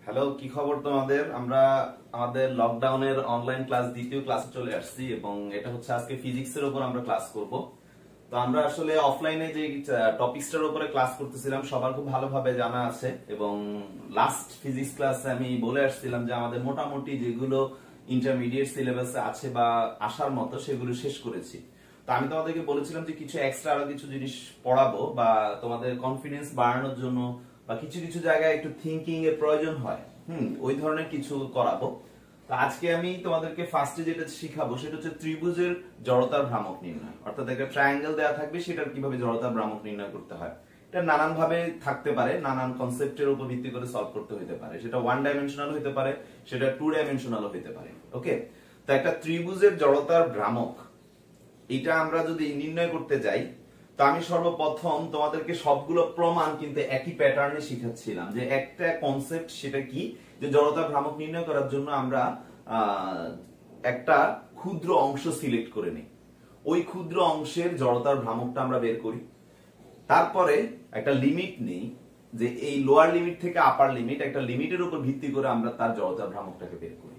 Hello, কি খবর তোমাদের? আমরা আমাদের লকডাউনের অনলাইন ক্লাস দ্বিতীয় ক্লাসে চলে আসছি এবং এটা হচ্ছে আজকে ফিজিক্সের উপর আমরা ক্লাস করব। তো আমরা আসলে অফলাইনে যে টপিকসটার উপরে ক্লাস করতেছিলাম সবার খুব ভালোভাবে জানা আছে এবং লাস্ট ফিজিক্স ক্লাসে আমি বলে আসছিলাম যে আমাদের মোটামুটি যেগুলো ইন্টারমিডিয়েট সিলেবাসে আছে বা আসার মতো সেগুলো শেষ করেছি। তো আমি তোমাদেরকে বলেছিলাম যে কিছু এক্সট্রা আরো কিছু জিনিস পড়াবো বা তোমাদের কনফিডেন্স বাড়ানোর জন্য বা কিছু কিছু জায়গায় একটু থিঙ্কিং এর প্রয়োজন হয়, ওই ধরনের কিছু করাবো। তো আজকে আমি তোমাদেরকে ফার্স্টে যেটা শিখাবো সেটা হচ্ছে ত্রিভুজের জড়তার ভ্রামক নির্ণয়। অর্থাৎ একটা ট্রায়াঙ্গেল দেওয়া থাকবে, সেটার কিভাবে জড়তার ভ্রামক নির্ণয় করতে হয়। এটা নানান ভাবে থাকতে পারে, নানান কনসেপ্টের উপর ভিত্তি করে সলভ করতে হতে পারে। সেটা ওয়ান ডাইমেনশনাল হতে পারে, সেটা টু ডাইমেনশনাল হতে পারে। ওকে, তো একটা ত্রিভুজের জড়তার ভ্রামক এটা আমরা যদি নির্ণয় করতে যাই, তো আমি সর্বপ্রথম তোমাদেরকে সবগুলো প্রমাণ কিন্তু একই প্যাটার্নে শিখাচ্ছিলাম যে একটা কনসেপ্ট, সেটা কি যে জড়তার ভ্রামক নির্ণয় করার জন্য আমরা একটা ক্ষুদ্র অংশ সিলেক্ট করে নিই, ওই ক্ষুদ্র অংশের জড়তার ভ্রামকটা আমরা বের করি, তারপরে একটা লিমিট নেই যে এই লোয়ার লিমিট থেকে আপার লিমিট, একটা লিমিটের উপর ভিত্তি করে আমরা তার জড়তার ভ্রামকটাকে বের করি।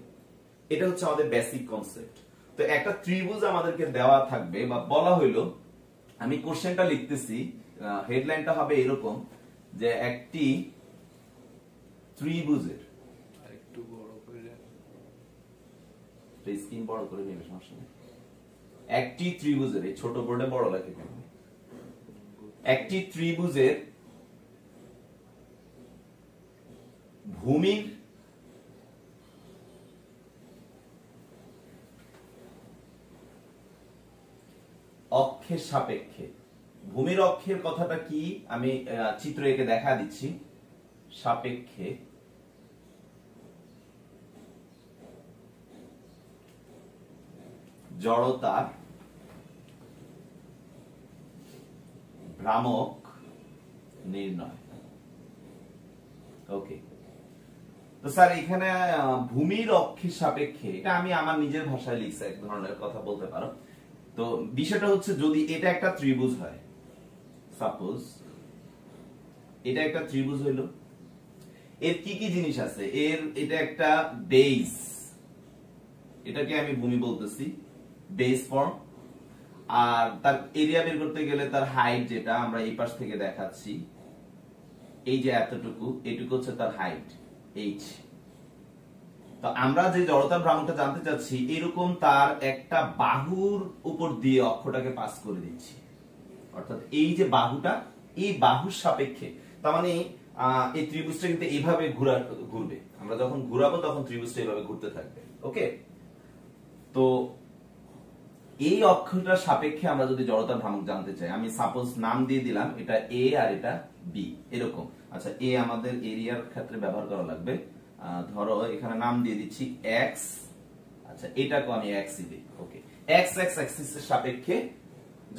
এটা হচ্ছে আমাদের বেসিক কনসেপ্ট। তো একটা ত্রিভুজ আমাদেরকে দেওয়া থাকবে বা বলা হইলো, আমি কোশ্চেনটা লিখতেছি, হেডলাইনটা হবে এরকম যে একটি ত্রিভুজের, একটু বড় করে স্ক্রিন বড় করে নিবে, সমস্যা নেই। একটি ত্রিভুজের, এই ছোট বোর্ডে বড় লেখে কেন, একটি ত্রিভুজের ভূমির অক্ষের সাপেক্ষে, ভূমির অক্ষের কথাটা কি আমি চিত্র এঁকে দেখা দিচ্ছি, সাপেক্ষে জড়তার ভ্রামক নির্ণয়। ওকে, তো স্যার এখানে ভূমির অক্ষের সাপেক্ষে, এটা আমি আমার নিজের ভাষায় লিখছি, এক ধরনের কথা বলতে পারো। তো বিষয়টা হচ্ছে যদি এটা একটা ত্রিভুজ হয়, সাপোজ এটা একটা ত্রিভুজ হইলো, এর কি কি জিনিস আছে, এর এটা একটা বেস, এটাকে আমি ভূমি বলতেছি, বেস ফর্ম। আর তার এরিয়া বের করতে গেলে তার হাইট, যেটা আমরা এই পাশ থেকে দেখাচ্ছি, এই যে এতটুকু, এইটুকু হচ্ছে তার হাইট এইচ। তো আমরা যে জড়তার ভ্রামকটা জানতে চাচ্ছি, এরকম তার একটা বাহুর উপর দিয়ে অক্ষটাকে পাস করে দিচ্ছি, অর্থাৎ এই যে বাহুটা, এই বাহুর সাপেক্ষে, তার মানে এই ত্রিভুজটা কিন্তু এইভাবে ঘুরবে, আমরা যখন ঘুরাবো তখন ত্রিভুজটা এইভাবে ঘুরতে থাকবে। ওকে, তো এই অক্ষটার সাপেক্ষে আমরা যদি জড়তার ভ্রামক জানতে চাই, আমি সাপোজ নাম দিয়ে দিলাম এটা এ আর এটা বি, এরকম। আচ্ছা, এ আমাদের এরিয়ার ক্ষেত্রে ব্যবহার করা লাগবে, ধরো এখানে নাম দিয়ে দিচ্ছি এক্স। আচ্ছা, এটাকে আমি এক্স দিই। ওকে, এক্স এক্স অ্যাক্সিসের সাপেক্ষে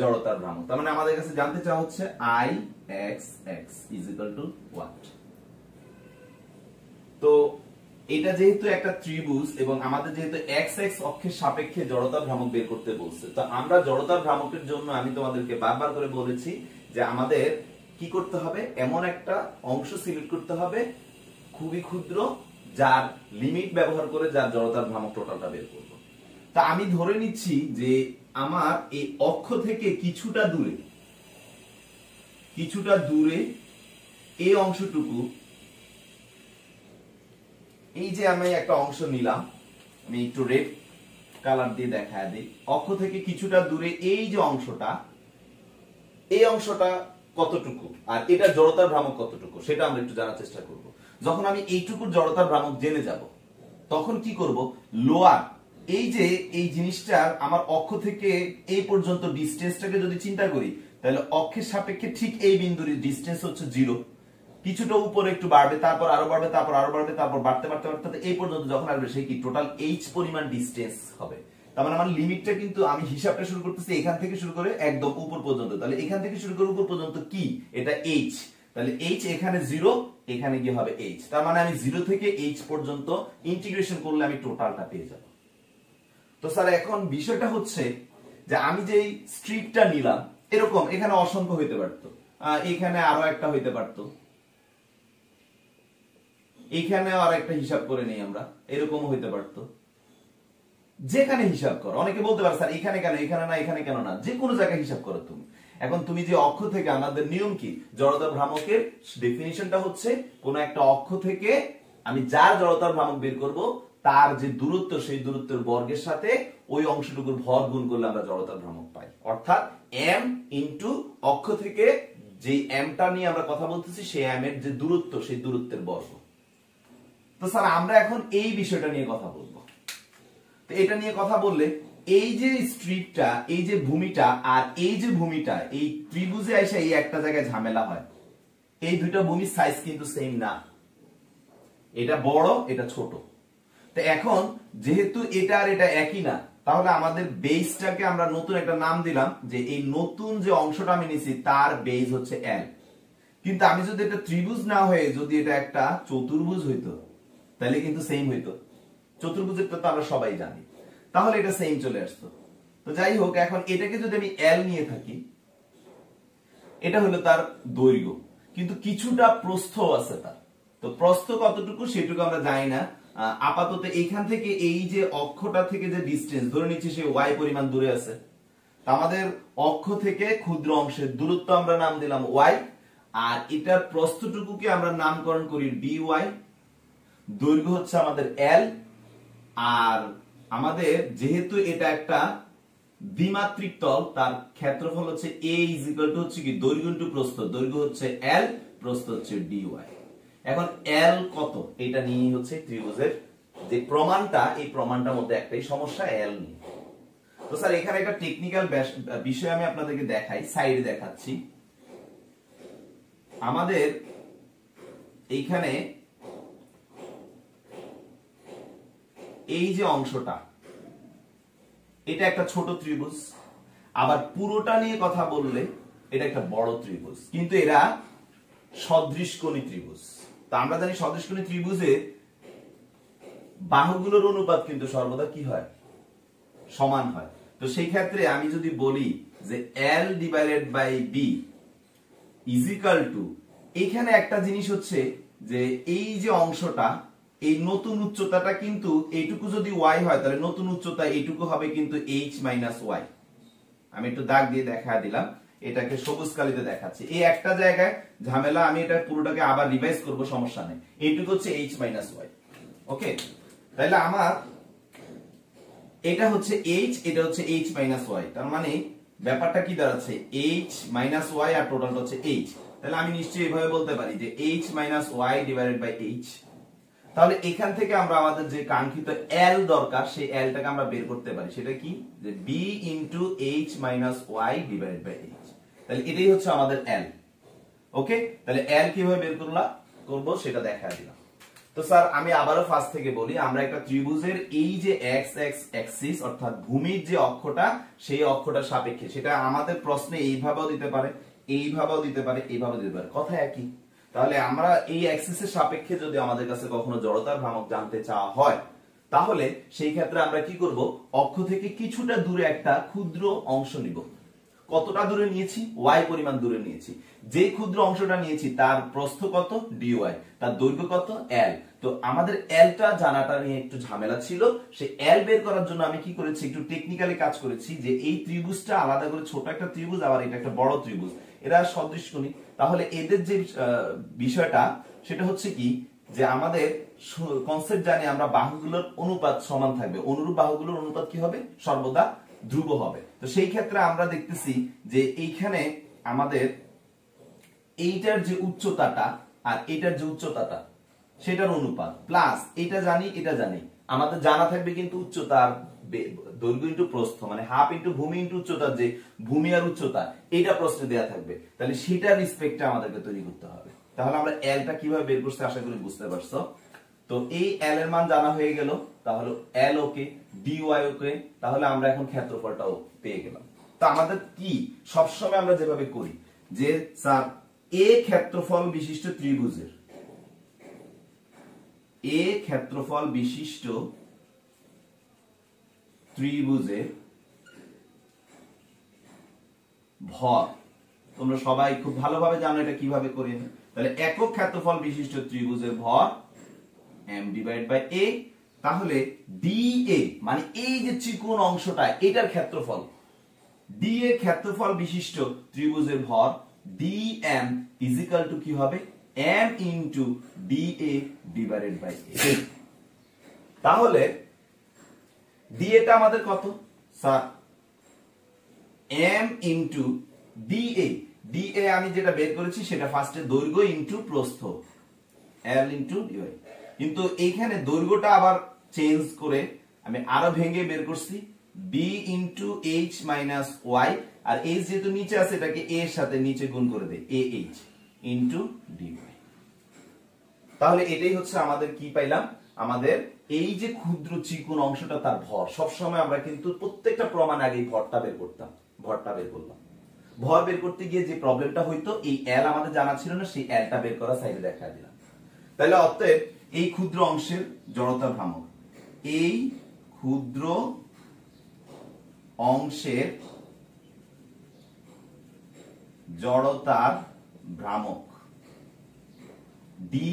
জড়তার ভ্রামক, তার মানে আমাদের কাছে জানতে চাওয়া হচ্ছে I x x is equal two what. তো এটা যেহেতু একটা ত্রিভুজ এবং আমাদের যেহেতু এক্স এক্স অক্ষের সাপেক্ষে জড়তার ভ্রামক বের করতে বলছে, তো আমরা জড়তার ভ্রামকের জন্য আমি তোমাদেরকে বারবার করে বলেছি যে আমাদের কি করতে হবে, এমন একটা অংশ সিলেক্ট করতে হবে খুবই ক্ষুদ্র, যার লিমিট ব্যবহার করে যার জড়তার ভ্রামক টোটালটা বের করব। তা আমি ধরে নিচ্ছি যে আমার এই অক্ষ থেকে কিছুটা দূরে এই অংশটুকু, এই যে আমি একটা অংশ নিলাম, আমি একটু রেড কালার দিয়ে দেখায় দিই, অক্ষ থেকে কিছুটা দূরে এই যে অংশটা, এই অংশটা কতটুকু আর এটা জড়তার ভ্রামক কতটুকু, সেটা আমরা একটু জানার চেষ্টা করব। যখন আমি এইটুকুর জড়তার ভ্রামক জেনে যাব, তখন কি করব, লোয়ার এই যে এই জিনিসটার আমার অক্ষ থেকে এই পর্যন্ত ডিসটেন্সটাকে যদি চিন্তা করি, তাহলে অক্ষের সাপেক্ষে ঠিক এই বিন্দুর ডিসটেন্স হচ্ছে 0, কিছুটা উপরে একটু বাড়বে, তারপর আরো বাড়বে, তারপর আরো বাড়বে, তারপর বাড়তে বাড়তে বাড়তে এই পর্যন্ত যখন আসবে, সেই কি টোটাল এইচ পরিমাণ ডিসটেন্স হবে। তার মানে আমার লিমিটটা কিন্তু আমি হিসাবটা শুরু করতেছি এখান থেকে শুরু করে একদম উপর পর্যন্ত, তাহলে এখান থেকে শুরু করে উপর পর্যন্ত কি, এটা এইচ, তাহলে এইচ এখানে 0, এখানে কি হবে এইচ, তার মানে আমি 0 থেকে এইচ পর্যন্ত ইন্টিগ্রেশন করলে আমি টোটালটা পেয়ে যাব। তো স্যার এখন বিষয়টা হচ্ছে যে আমি যে স্ট্রিপটা নিলাম, এরকম এখানে অসংখ্য হইতে পারতো, এখানে আরো একটা হইতে পারতো, এখানে আর একটা হিসাব করে নেই আমরা, এরকম হইতে পারতো, যেখানে হিসাব করো। অনেকে বলতে পারে স্যার এখানে কেন, এখানে না, এখানে কেন না, যে কোনো জায়গায় হিসাব করো তুমি। এখন তুমি যে অক্ষ থেকে, আমাদের নিয়ম কি, জড়তার ভ্রামকের ডেফিনিশনটা হচ্ছে কোন একটা অক্ষ থেকে আমি যার জড়তার ভ্রামক বের করব তার যে দূরত্ব, সেই দূরত্বের বর্গের সাথে ওই অংশটুকুর ভর গুণ করলে আমরা জড়তার ভ্রামক পাই। অর্থাৎ m ইনটু অক্ষ থেকে যে mটা নিয়ে আমরা কথা বলতেছি সেই m এর যে দূরত্ব, সেই দূরত্বের বর্গ। তো স্যার আমরা এখন এই বিষয়টা নিয়ে কথা বলবো। তো এটা নিয়ে কথা বললে এই যে স্ট্রিপটা, এই যে ভূমিটা আর এই যে ভূমিটা, এই ত্রিভুজে এসে এই একটা জায়গায় ঝামেলা হয়। এই দুইটা ভূমির সাইজ কিন্তু সেম না, এটা বড় এটা ছোট। তো এখন যেহেতু এটা আর এটা একই না, তাহলে আমাদের বেসটাকে আমরা নতুন একটা নাম দিলাম, যে এই নতুন যে অংশটা আমি নিছি তার বেস হচ্ছে L। কিন্তু আমি যদি এটা ত্রিভুজ না হয়ে যদি এটা একটা চতুর্ভুজ হইতো তাহলে কিন্তু সেম হইতো। চতুর্ভুজের তো আমরা সবাই জানি, তাহলে এটা সেম চলে আসতো। তো যাই হোক, এখন এটাকে যদি আমি L নিয়ে থাকি, এটা হলো তার দৈর্ঘ্য, কিন্তু কিছুটা প্রস্থ আছে তার। তো প্রস্থ কতটুকু সেটুকু আমরা জানি না। আপাতত এইখান থেকে এই যে অক্ষটা থেকে যে ডিসটেন্স ধরে নিচ্ছি সে y পরিমাণ দূরে আছে। তা আমাদের অক্ষ থেকে ক্ষুদ্র অংশের দূরত্ব আমরা নাম দিলাম y, আর এটার প্রস্থটুকুকে আমরা নামকরণ করি dy, দৈর্ঘ্য হচ্ছে আমাদের L। আর আমাদের যেহেতু এটা একটা দ্বিমাত্রিক তল, তার ক্ষেত্রফল হচ্ছে a হচ্ছে কি দৈর্ঘ্য ইনটু প্রস্থ, দৈর্ঘ্য হচ্ছে L, প্রস্থ হচ্ছে dy। এখন L কত এটা নিয়ে হচ্ছে ত্রিভুজের যে প্রমাণটা, এই প্রমাণটার মধ্যে একটাই সমস্যা, L নিয়ে। তো স্যার এখানে একটা টেকনিক্যাল বিষয় আমি আপনাদেরকে দেখাই, সাইডে দেখাচ্ছি। আমাদের এইখানে এই যে অংশটা, এটা একটা ছোট ত্রিভুজ, আবার পুরোটা নিয়ে কথা বললে এটা একটা বড় ত্রিভুজ, কিন্তু এরা সদৃশকোণী ত্রিভুজ। তা আমরা জানি সদৃশকোণী ত্রিভুজে বাহুগুলোর অনুপাত কিন্তু সর্বদা কি হয়, সমান হয়। তো সেই ক্ষেত্রে আমি যদি বলি যে L divided by B is equal to, এখানে একটা জিনিস হচ্ছে যে এই যে অংশটা, এই নতুন উচ্চতাটা কিন্তু এইটুকু যদি y হয় তাহলে নতুন উচ্চতা এইটুকু হবে কিন্তু h মাইনাস y। আমি একটু দাগ দিয়ে দেখা দিলাম, এটাকে সবুজ কালিতে দেখাচ্ছি। এই একটা জায়গায় ঝামেলা, আমি এটা পুরোটাকে আবার রিভাইজ করব, সমস্যা নেই। এইটুকু হচ্ছে h মাইনাস y। ওকে, তাহলে আমার এটা হচ্ছে h, এটা হচ্ছে h মাইনাস y। তার মানে ব্যাপারটা কি দাঁড়াচ্ছে, h মাইনাস y আর টোটালটা হচ্ছে h। তাহলে আমি নিশ্চয়ই এভাবে বলতে পারি যে h minus y divided by h। তাহলে এখান থেকে আমরা আমাদের যে কাঙ্ক্ষিত L দরকার, সেই L টাকে আমরা বের করতে পারি। সেটা কি, যে B into h minus y divided by h। তাহলে এটাই হচ্ছে আমাদের L। ওকে, তাহলে L কিভাবে বের করব সেটা দেখা দিলাম। তো স্যার আমি আবারও ফার্স্ট থেকে বলি, আমরা একটা ত্রিভুজের এই যে x অ্যাক্সিস অর্থাৎ ভূমির যে অক্ষটা, সেই অক্ষটার সাপেক্ষে, সেটা আমাদের প্রশ্নে এইভাবেও দিতে পারে, এইভাবেও দিতে পারে, এইভাবেও দিতে পারে, কথা একই। তাহলে আমরা এই অ্যাক্সিসের সাপেক্ষে যদি আমাদের কাছে কখনো জড়তার ভ্রামক জানতে চাওয়া হয়, তাহলে সেই ক্ষেত্রে আমরা কি করব, অক্ষ থেকে কিছুটা দূরে একটা ক্ষুদ্র অংশ নিব। কতটা দূরে নিয়েছি, y পরিমাণ দূরে নিয়েছি। যে ক্ষুদ্র অংশটা নিয়েছি তার প্রস্থ কত, dy, তার দৈর্ঘ্য কত, L। তো আমাদের L টা জানাটা নিয়ে একটু ঝামেলা ছিল, সেই L বের করার জন্য আমি কি করেছি, একটু টেকনিক্যালি কাজ করেছি, যে এই ত্রিভুজটা আলাদা করে ছোট একটা ত্রিভুজ, আবার এটা একটা বড় ত্রিভুজ, এরা সদৃশকোণী। তাহলে এদের যে বিষয়টা সেটা হচ্ছে কি, যে আমাদের কনসেপ্ট জানি আমরা বাহুগুলোর অনুপাত সমান থাকবে, অনুরূপ বাহুগুলোর অনুপাত কি হবে, সর্বদা ধ্রুব হবে। তো সেই ক্ষেত্রে আমরা দেখতেছি যে এইখানে আমাদের এইটার যে উচ্চতাটা আর এটার যে উচ্চতাটা, সেটার অনুপাত প্লাস এটা জানি, এটা জানি, আমাদের জানা থাকবে কিন্তু উচ্চতার দৈর্ঘ্য ইনটু প্রস্থ, মানে হাফ ইনটু ভূমি ইনটু উচ্চতার যে ভূমি আর উচ্চতা, এটা প্রশ্নে দেয়া থাকবে। তাহলে সেটার রেসপেক্টে আমাদেরকে তৈরি করতে হবে। তাহলে আমরা L টা কিভাবে বের করতে, আশা করি বুঝতে পারছো। তো এই L এর মান জানা হয়ে গেল, তাহলে L ওকে, dy ওকে, তাহলে আমরা এখন ক্ষেত্রফলটাও পেয়ে গেলাম। তো আমাদের কি সবসময় আমরা যেভাবে করি, যে স্যার a ক্ষেত্রফল বিশিষ্ট ত্রিভুজের, a ক্ষেত্রফল বিশিষ্ট ত্রিভুজের ভর, তোমরা সবাই খুব ভালোভাবে জানো এটা কিভাবে করি। তাহলে একক ক্ষেত্রফল বিশিষ্ট ত্রিভুজের ভর m ডিভাইড বাই a, তাহলে dA মানে এই যে চিকন অংশটা এটার ক্ষেত্রফল, dA ক্ষেত্রফল বিশিষ্ট ত্রিভুজের ভর dm ইজ ইকুয়াল টু কি হবে m into dA divided by a। তাহলে dA টা আমাদের কত sir m into dA, dA আমি যেটা বের করেছি সেটা ফার্স্টে দৈর্ঘ্য ইনটু প্রস্থ l ইনটু dy, কিন্তু এইখানে দৈর্ঘ্যটা আবার চেঞ্জ করে আমি আরো ভেঙে বের করছি b into h minus y, আর h যেহেতু নিচে আছে এটাকে a এর সাথে নিচে গুণ করে দেই ah ইনটু dy। তাহলে এটাই হচ্ছে আমাদের কি পাইলাম, আমাদের এই যে ক্ষুদ্র চিকন অংশটা তার ভর। সব সময় আমরা কিন্তু প্রত্যেকটা প্রমাণ আগে ভরটা বের করতাম, ভরটা বের করলাম। ভর বের করতে গিয়ে যে প্রবলেমটা হইতো এই l আমাদের জানা ছিল না, সেই lটা বের করা সাইডে দেখা দিলাম। তাহলে অতএব এই ক্ষুদ্র অংশের জড়তা ভ্রামক, এই ক্ষুদ্র অংশের জড়তার ভ্রামক di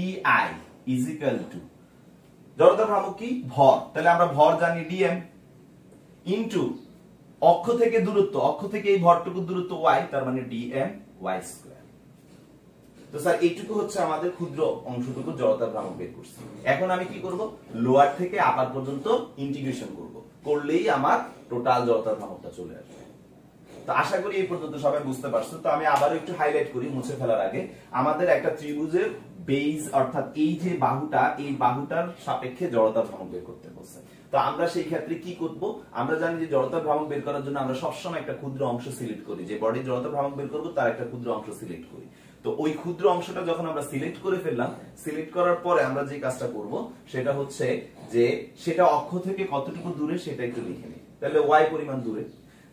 ইজ ইকুয়াল টু, জড়তার ভ্রামক কি ভর, তাহলে আমরা ভর জানি dm ইনটু অক্ষ থেকে দূরত্ব, অক্ষ থেকে এই ভরটুকু দূরত্ব y, তার মানে dm y স্কয়ার। তো স্যার এইটুকু হচ্ছে আমাদের ক্ষুদ্র অংশটুকু জড়তার ভ্রামক বের করছি। এখন আমি কি করব, লোয়ার থেকে আপার পর্যন্ত ইন্টিগ্রেশন করব, করলেই আমার টোটাল জড়তার ভ্রামকটা চলে আসবে। তো আশা করি এই পর্যন্ত সবাই বুঝতে পারছো। তো আমি আবারও একটু হাইলাইট করি মুছে ফেলার আগে, আমাদের একটা ত্রিভুজের বেজ অর্থাৎ এই যে বাহুটা, এই বাহুটার সাপেক্ষে জড়তার ভ্রামক বের করতে বলছে। তো আমরা সেই ক্ষেত্রে কি করব, আমরা জানি যে জড়তার ভ্রামক বের করার জন্য আমরা সবসময় একটা ক্ষুদ্র অংশ সিলেক্ট করি, যে বডির জড়তার ভ্রামক বের করব তার একটা ক্ষুদ্র অংশ সিলেক্ট করি। তো ওই ক্ষুদ্র অংশটা যখন আমরা সিলেক্ট করে ফেললাম, সিলেক্ট করার পরে আমরা যে কাজটা করব সেটা হচ্ছে যে সেটা অক্ষ থেকে কতটুকু দূরে সেটা একটু লিখে নিই। তাহলে y পরিমাণ দূরে,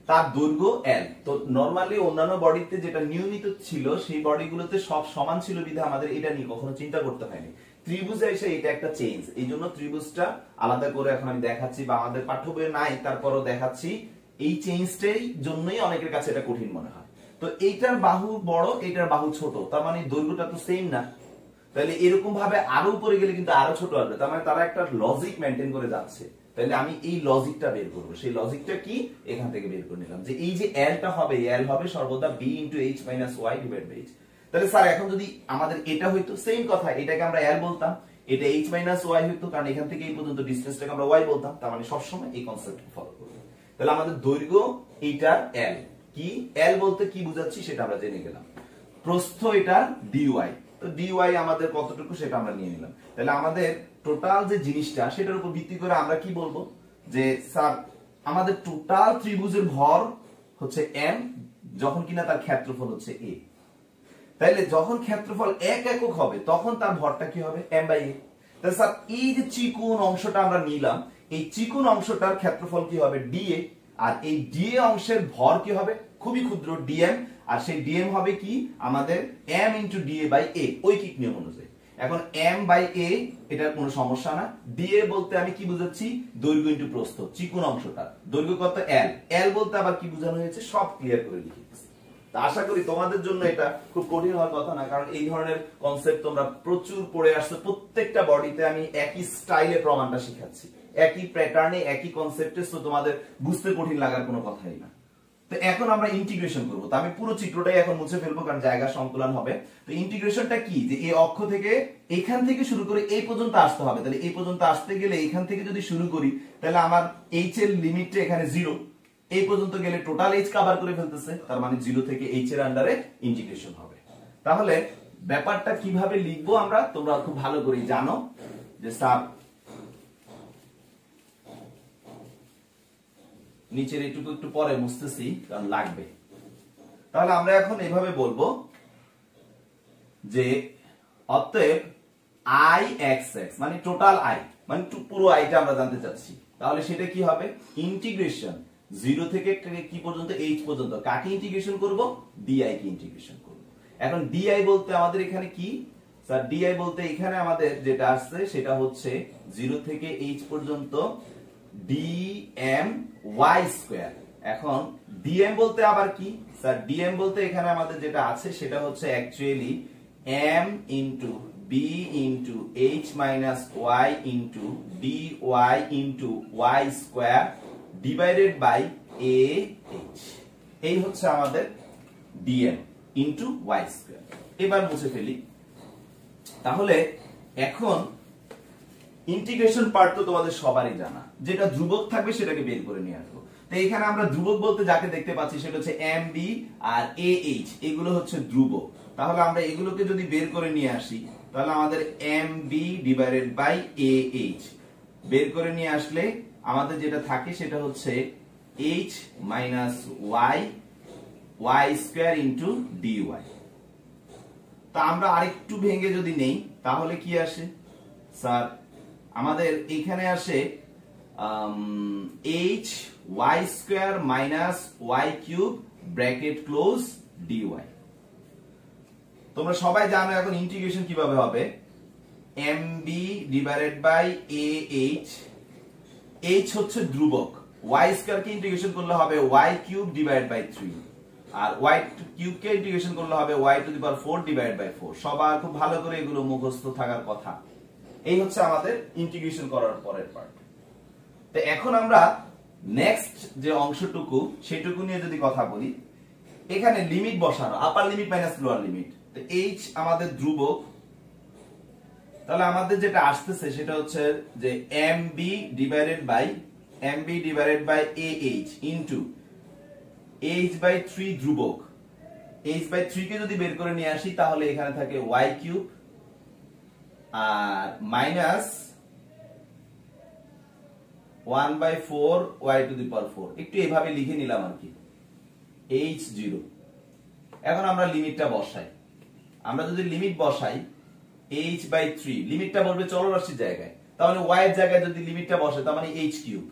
তার দৈর্ঘ্য l। তো নরমালি অন্যান্য বডিতে যেটা নিয়মিত ছিল সেই বডিগুলোতে সব সমান ছিল বিধায় আমাদের এটা নিয়ে কখনো চিন্তা করতে হয়নি। ত্রিভুজে এসে এটা একটা চেঞ্জ, এই জন্য ত্রিভুজটা আলাদা করে এখন আমি দেখাচ্ছি, বা আমাদের পাঠ্য বইয়ে নাই তারপরও দেখাচ্ছি। এই চেঞ্জটাই জন্যই অনেকের কাছে এটা কঠিন মনে হয়। তো এইটার বাহু বড়, এইটার বাহু ছোট, তার মানে দৈর্ঘ্যটা তো সেম না। তাহলে এরকম ভাবে আরো উপরে গেলে কিন্তু আরো ছোট আসবে, তার মানে তারা একটা লজিক মেনটেন করে যাচ্ছে। তাহলে আমি এই লজিকটা বের করব, সেই লজিকটা কি এখান থেকে বের করে নিলাম, যে এই যে l টা হবে, l হবে সর্বদা b into h minus y divide by h। তাহলে স্যার এখন যদি আমাদের এটা হইতো সেম কথা, এটাকে আমরা l বলতাম, এটা h মাইনাস y হইতো, কারণ এখান থেকে এই পর্যন্ত ডিসটেন্সটাকে আমরা y বলতাম। তার মানে সবসময় এই কনসেপ্টকে ফলো করব। তাহলে আমাদের দৈর্ঘ্য এইটার l, কি l বলতে কি বুঝাচ্ছি সেটা আমরা জেনে গেলাম। প্রস্থ এটা dy, তো dy আমাদের কতটুকু সেটা আমরা নিয়ে নিলাম। তাহলে আমাদের টোটাল যে জিনিসটা সেটার উপর ভিত্তি করে আমরা কি বলবো, যে স্যার আমাদের টোটাল ত্রিভুজের ভর হচ্ছে m, যখন কিনা তার ক্ষেত্রফল হচ্ছে a। তাইলে যখন ক্ষেত্রফল 1 একক হবে তখন তার ভরটা কি হবে m বাই a। তাহলে স্যার এই যে চিকন অংশটা আমরা নিলাম, এই চিকন অংশটার ক্ষেত্রফল কি হবে dA, আর এই dA অংশের ভর কি হবে খুবই ক্ষুদ্র dm, আর সেই dm হবে কি আমাদের m into dA by a ঐকিক নিয়ম অনুযায়ী। এখন m বাই a এটার কোনো সমস্যা না। dA বলতে আমি কি বুঝাচ্ছি, দৈর্ঘ্য ইনটু প্রস্থ, চিকন অংশটা দৈর্ঘ্য কত l, l বলতে আবার কি বোঝানো হয়েছে সব ক্লিয়ার করে লিখে দিচ্ছি। তা আশা করি তোমাদের জন্য এটা খুব কঠিন হওয়ার কথা না, কারণ এই ধরনের কনসেপ্ট তোমরা প্রচুর পড়ে আসছো। প্রত্যেকটা বডিতে আমি একই স্টাইলে প্রমাণটা শেখাচ্ছি, একই প্যাটার্নে একই কনসেপ্টে, সো তোমাদের বুঝতে কঠিন লাগার কোনো কথাই না। তো এখন আমরা ইন্টিগ্রেশন করব। তো আমি পুরো চিত্রটাই এখন মুছে ফেলবো কারণ জায়গা সংকুলন হবে। তো ইন্টিগ্রেশনটা কি, যে এই অক্ষ থেকে এখান থেকে শুরু করে এই পর্যন্ত আসতে হবে। তাহলে এই পর্যন্ত আসতে গেলে এখান থেকে যদি শুরু করি, তাহলে আমার h এর লিমিটটা এখানে 0, এই পর্যন্ত গেলে টোটাল h কভার করে ফেলতেছে, তার মানে 0 থেকে h এর আন্ডারে ইন্টিগ্রেশন হবে। তাহলে ব্যাপারটা কিভাবে লিখবো আমরা, তোমরা খুব ভালো করে জানো যে স্যার নিচের এইটুকু একটু পরে মুছতেছি কারণ লাগবে। তাহলে আমরা এখন এভাবে বলবো যে অতএব i(x(x) মানে টোটাল i, মানে পুরো আইটা আমরা জানতে চাচ্ছি। তাহলে সেটা কি হবে, ইন্টিগ্রেশন 0 থেকে কি পর্যন্ত h পর্যন্ত কাকে ইন্টিগ্রেশন করব, di কে ইন্টিগ্রেশন করব। এখন di বলতে আমাদের এখানে কি স্যার, di বলতে এখানে আমাদের যেটা আসছে সেটা হচ্ছে 0 থেকে h পর্যন্ত dm y স্কয়ার। এখন dm বলতে আবার কি স্যার, dm বলতে এখানে আমাদের যেটা আছে সেটা হচ্ছে actually m into b into h minus y into dy into y square divided by a h এই হচ্ছে আমাদের dm into y square। এবার মুছে ফেলি। তাহলে এখন ইন্টিগ্রেশন পার্ট তো তোমাদের সবারই জানা, যেটা ধ্রুবক থাকবে সেটাকে বের করে নিয়ে আসবো। তো এখানে আমরা ধ্রুবক বলতে যাকে দেখতে পাচ্ছি সেটা হচ্ছে mb আর ah, এগুলো হচ্ছে ধ্রুবক। তাহলে আমরা এগুলোকে যদি বের করে নিয়ে আসি তাহলে আমাদের mb ডিভাইডেড বাই ah বের করে নিয়ে আসলে আমাদের যেটা থাকে সেটা হচ্ছে h minus y square into dy। তো আমরা আরেকটু ভেঙে যদি নেই তাহলে কি আসে স্যার? আমাদের এখানে আসে h y square minus y cube bracket close dy। তোমরা সবাই জানো এখন ইন্টিগ্রেশন কিভাবে হবে। mb divided by ah, h হচ্ছে ধ্রুবক, y স্কয়ার কে ইন্টিগ্রেশন করলে হবে y কিউব ডিভাইডেড বাই 3 আর y কিউব কে ইন্টিগ্রেশন করলে হবে y to the power 4 divided by 4। সবার খুব ভালো করে এগুলো মুখস্থ থাকার কথা। এই হচ্ছে আমাদের ইন্টিগ্রেশন করার পরের পার্ট। তো এখন আমরা নেক্সট যে অংশটুকু সেটুকু নিয়ে যদি কথা বলি, এখানে লিমিট বসানো, আপার লিমিট মাইনাস লোয়ার লিমিট। তো h আমাদের ধ্রুবক, তাহলে আমাদের যেটা আসতেছে সেটা হচ্ছে যে mb divided by ah into h by 3 ধ্রুবক। h বাই 3 কে যদি বের করে নিয়ে আসি তাহলে এখানে থাকে y কিউব আর minus 1/4 y to the power 4। একটু এভাবে লিখে নিলাম আর কি, h0। এখন আমরা লিমিটটা বসাই। আমরা যদি লিমিট বসাই h বাই 3, লিমিটটা বলবে চলরাশির জায়গায়, তাহলে y এর জায়গায় যদি লিমিটটা বসে তার মানে h কিউব,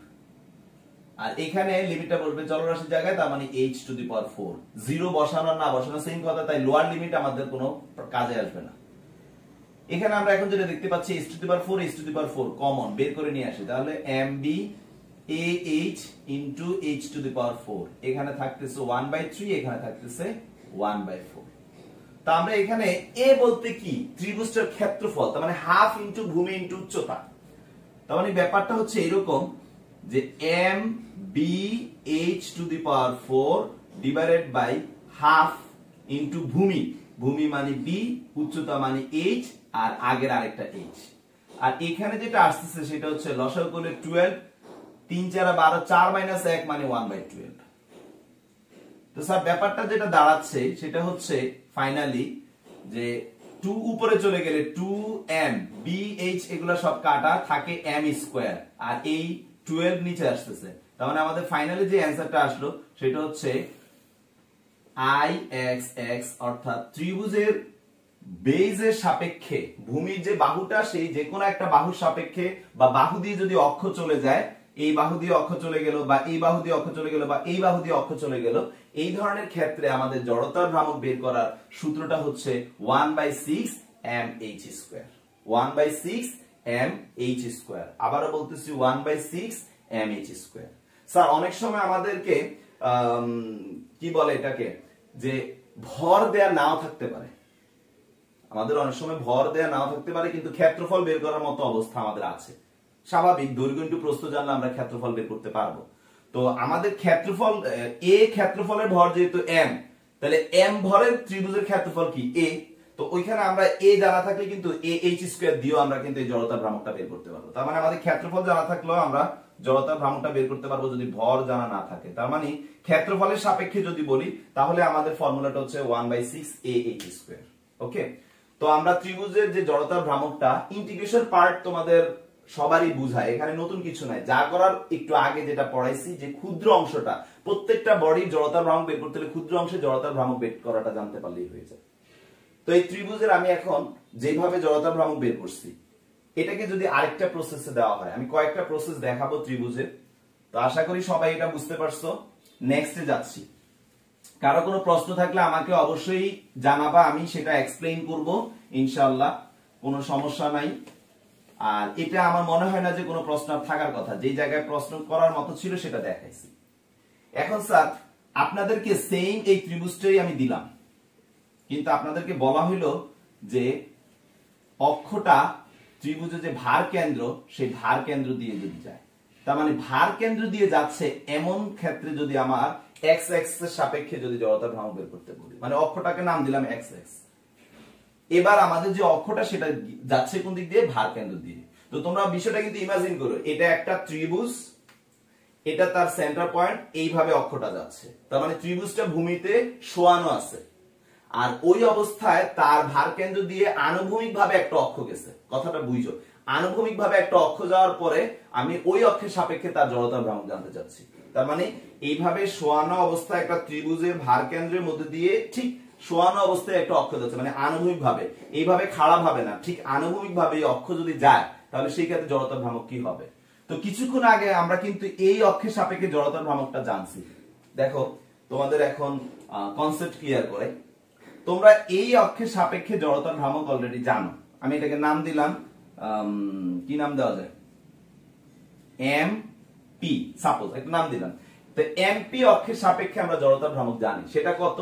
আর এখানে লিমিটটা বলবে চলরাশির জায়গায় তার মানে h টু দি পাওয়ার 4। 0 বসানো না বসানো সেম কথা, তাই লোয়ার লিমিট আমাদের কোনো কাজে আসবে না। এখানে আমরা এখন যেটা দেখতে পাচ্ছি h to the power 4 h to the power 4 common বের করে নিয়ে আসি, তাহলে mb ah into h to the power 4, এখানে থাকতেছে 1/3, এখানে থাকতেছে 1/4। তা আমরা এখানে a বলতে কি ত্রিভুজটার ক্ষেত্রফল, তার মানে হাফ ইনটু ভূমি ইনটু উচ্চতা। তার মানে ব্যাপারটা হচ্ছে এরকম যে mb h to the power 4 divided by half into ভূমি, ভূমি মানে b, উচ্চতা মানে h আর আগের আরেকটা h। আর এখানে যেটা আসছে সেটা হচ্ছে লসাগু করলে 12, 3 4 12, 4 মাইনাস 1 মানে 1/12। তো স্যার ব্যাপারটা যেটা দাঁড়াচ্ছে সেটা হচ্ছে ফাইনালি যে 2 উপরে চলে গেলে 2m bh এগুলা সব কাটা থাকে m স্কয়ার, আর এই 12 নিচে আসতেছে। তার মানে আমাদের ফাইনালি যে অ্যানসারটা আসলো সেটা হচ্ছে ix অর্থাৎ ত্রিভুজের বেজের সাপেক্ষে ভূমির যে বাহুটা সেই যে কোনো একটা বাহুর সাপেক্ষে বা বাহু দিয়ে যদি অক্ষ চলে যায়, এই বাহু দিয়ে অক্ষ চলে গেল বা এই বাহু দিয়ে অক্ষ চলে গেল বা এই বাহু দিয়ে অক্ষ চলে গেল, এই ধরনের ক্ষেত্রে আমাদের জড়তার ভ্রামক বের করার সূত্রটা হচ্ছে 1/6 mh স্কয়ার। 1/6 mh স্কয়ার, আবারো বলতেছি 1/6 mh স্কয়ার। স্যার অনেক সময় আমাদেরকে কি বলে এটাকে যে ভর দেয়া নাও থাকতে পারে, আমাদের অনেক সময় ভর দেয়া নাও থাকতে পারে কিন্তু ক্ষেত্রফল বের করার মতো অবস্থা আমাদের আছে। স্বাভাবিক, দৈর্ঘ্য ইনটু প্রস্থ জানলে আমরা ক্ষেত্রফল বের করতে পারবো। তো আমাদের ক্ষেত্রফল a, ক্ষেত্রফলের ভর যেহেতু m, তাহলে m ভরের ত্রিভুজের ক্ষেত্রফল কি a। তো ওইখানে আমরা a জানা থাকলে কিন্তু ah স্কয়ার দিয়েও আমরা কিন্তু এই জড়তার ভ্রামকটা বের করতে পারবো। তার মানে আমাদের ক্ষেত্রফল জানা থাকলেও আমরা জড়তার ভ্রামকটা বের করতে পারবো যদি ভর জানা না থাকে। তার মানে ক্ষেত্রফলের সাপেক্ষে যদি বলি তাহলে আমাদের ফর্মুলাটা হচ্ছে 1/6 ah স্কয়ার। ওকে, তো আমরা ত্রিভুজের যে জড়তার ভ্রামকটা ইন্টিগ্রেশন পার্ট তোমাদের সবারই বুঝায়, এখানে নতুন কিছু নাই। যা করার একটু আগে যেটা পড়াইছি যে ক্ষুদ্র অংশটা, প্রত্যেকটা বডির জড়তার ভ্রামক বের করতে হলে ক্ষুদ্র অংশে জড়তার ভ্রামক বের করাটা জানতে পারলেই হয়ে যায়। তো এই ত্রিভুজের আমি এখন যেভাবে জড়তার ভ্রামক বের করছি এটাকে যদি আরেকটা প্রসেসে দেওয়া হয়, আমি কয়েকটা প্রসেস দেখাবো ত্রিভুজের। তো আশা করি সবাই এটা বুঝতে পারছো। নেক্সটে যাচ্ছি। কারো কোনো প্রশ্ন থাকলে আমাকে অবশ্যই জানাবা, আমি সেটা এক্সপ্লেইন করব ইনশাআল্লাহ, কোনো সমস্যা নাই। আর এটা আমার মনে হয় না যে কোনো প্রশ্ন থাকার কথা, যেই জায়গায় প্রশ্ন করার মতো ছিল সেটা দেখাইছি। এখন স্যার আপনাদেরকে সেম এই ত্রিভুজটাই আমি দিলাম, কিন্তু আপনাদেরকে বলা হলো যে অক্ষটা ত্রিভুজে যে ভার কেন্দ্র সেই ভার কেন্দ্র দিয়ে যদি যায়, তার মানে ভার কেন্দ্র দিয়ে যাচ্ছে এমন ক্ষেত্রে যদি আমার এক্স এক্স এর সাপেক্ষে যদি জড়তার ভ্রামক বের করতে বলি, মানে অক্ষটাকে নাম দিলাম এক্স এক্স, এবার আমাদের যে অক্ষটা সেটা যাচ্ছে কোন দিক দিয়ে, ভার কেন্দ্র দিয়ে। তো তোমরা বিষয়টা কিন্তু ইমাজিন করো, এটা একটা ত্রিভুজ, এটা তার সেন্টার পয়েন্ট, এইভাবে অক্ষটা যাচ্ছে, তার মানে ত্রিভুজটা ভূমিতে শোয়ানো আছে, আর ওই অবস্থায় তার ভার কেন্দ্র দিয়ে আনুভূমিক ভাবে একটা অক্ষ গেছে। কথাটা বুঝো, আনুভূমিক ভাবে একটা অক্ষ যাওয়ার পরে আমি ওই অক্ষের সাপেক্ষে তার জড়তার ভ্রামক জানতে চাচ্ছি। তার মানে এইভাবে শোয়ানো অবস্থায় একটা ত্রিভুজের ভার কেন্দ্রের মধ্যে দিয়ে ঠিক শোয়ানো অবস্থায় একটা অক্ষ যাচ্ছে, মানে আনুভূমিক ভাবে, এইভাবে খাড়া ভাবে না, ঠিক আনুভূমিক ভাবে এই অক্ষ যদি যায় তাহলে সেই ক্ষেত্রে জড়তার ভ্রামক কি হবে। তো কিছুক্ষণ আগে আমরা কিন্তু এই অক্ষের সাপেক্ষে জড়তার ভ্রামকটা জানছি। দেখো তোমাদের এখন কনসেপ্ট ক্লিয়ার করে, তোমরা এই অক্ষের সাপেক্ষে জড়তার ভ্রামক অলরেডি জানো। আমি এটাকে নাম দিলাম, কি নাম দেওয়া যায়, এম পি, সাপোজ একটা নাম দিলাম। তো এম পি অক্ষের সাপেক্ষে আমরা জড়তার ভ্রামক জানি, সেটা কত,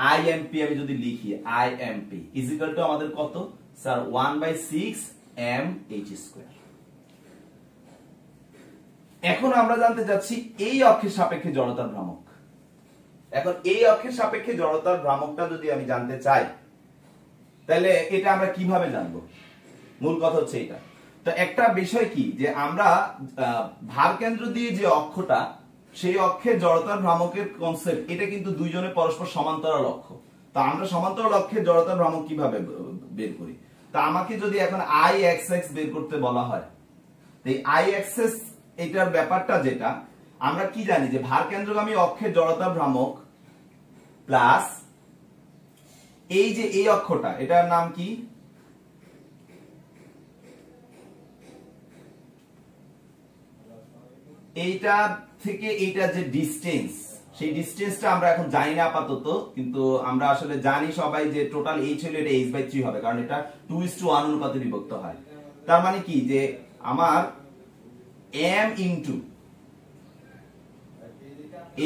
আই এম পি। আমি যদি লিখি I M P is equal two আমাদের কত স্যার, 1/6 এম এইচ স্কয়ার। এখন আমরা জানতে যাচ্ছি এই অক্ষের সাপেক্ষে জড়তার ভ্রামক। এখন এই অক্ষের সাপেক্ষে জড়তার ভ্রামকটা যদি আমি জানতে চাই তাহলে এটা আমরা কিভাবে জানবো, মূল কথা হচ্ছে এটা। তো একটা বিষয় কি, যে আমরা ভার কেন্দ্র দিয়ে যে অক্ষটা, সেই অক্ষে জড়তার ভ্রামকের কনসেপ্ট, এটা কিন্তু দুইজনের পরস্পর সমান্তরাল অক্ষ। তো আমরা সমান্তরাল অক্ষের জড়তার ভ্রামক কিভাবে বের করি, তা আমাকে যদি এখন আই এক্স এক্স বের করতে বলা হয়, এই আই এক্স এক্স এটার ব্যাপারটা যেটা আমরা কি জানি, যে ভার কেন্দ্রগামী অক্ষের জড়তার ভ্রামক প্লাস এই যে এই অক্ষটা, এটার নাম কি, এইটা থেকে এইটা যে ডিসটেন্স, সেই ডিসটেন্সটা আমরা এখন জানি না আপাতত, কিন্তু আমরা আসলে জানি সবাই যে টোটাল এইচ হলো এটা h/3 হবে, কারণ এটা 2:1 অনুপাতে বিভক্ত হয়। তার মানে কি, যে আমার m into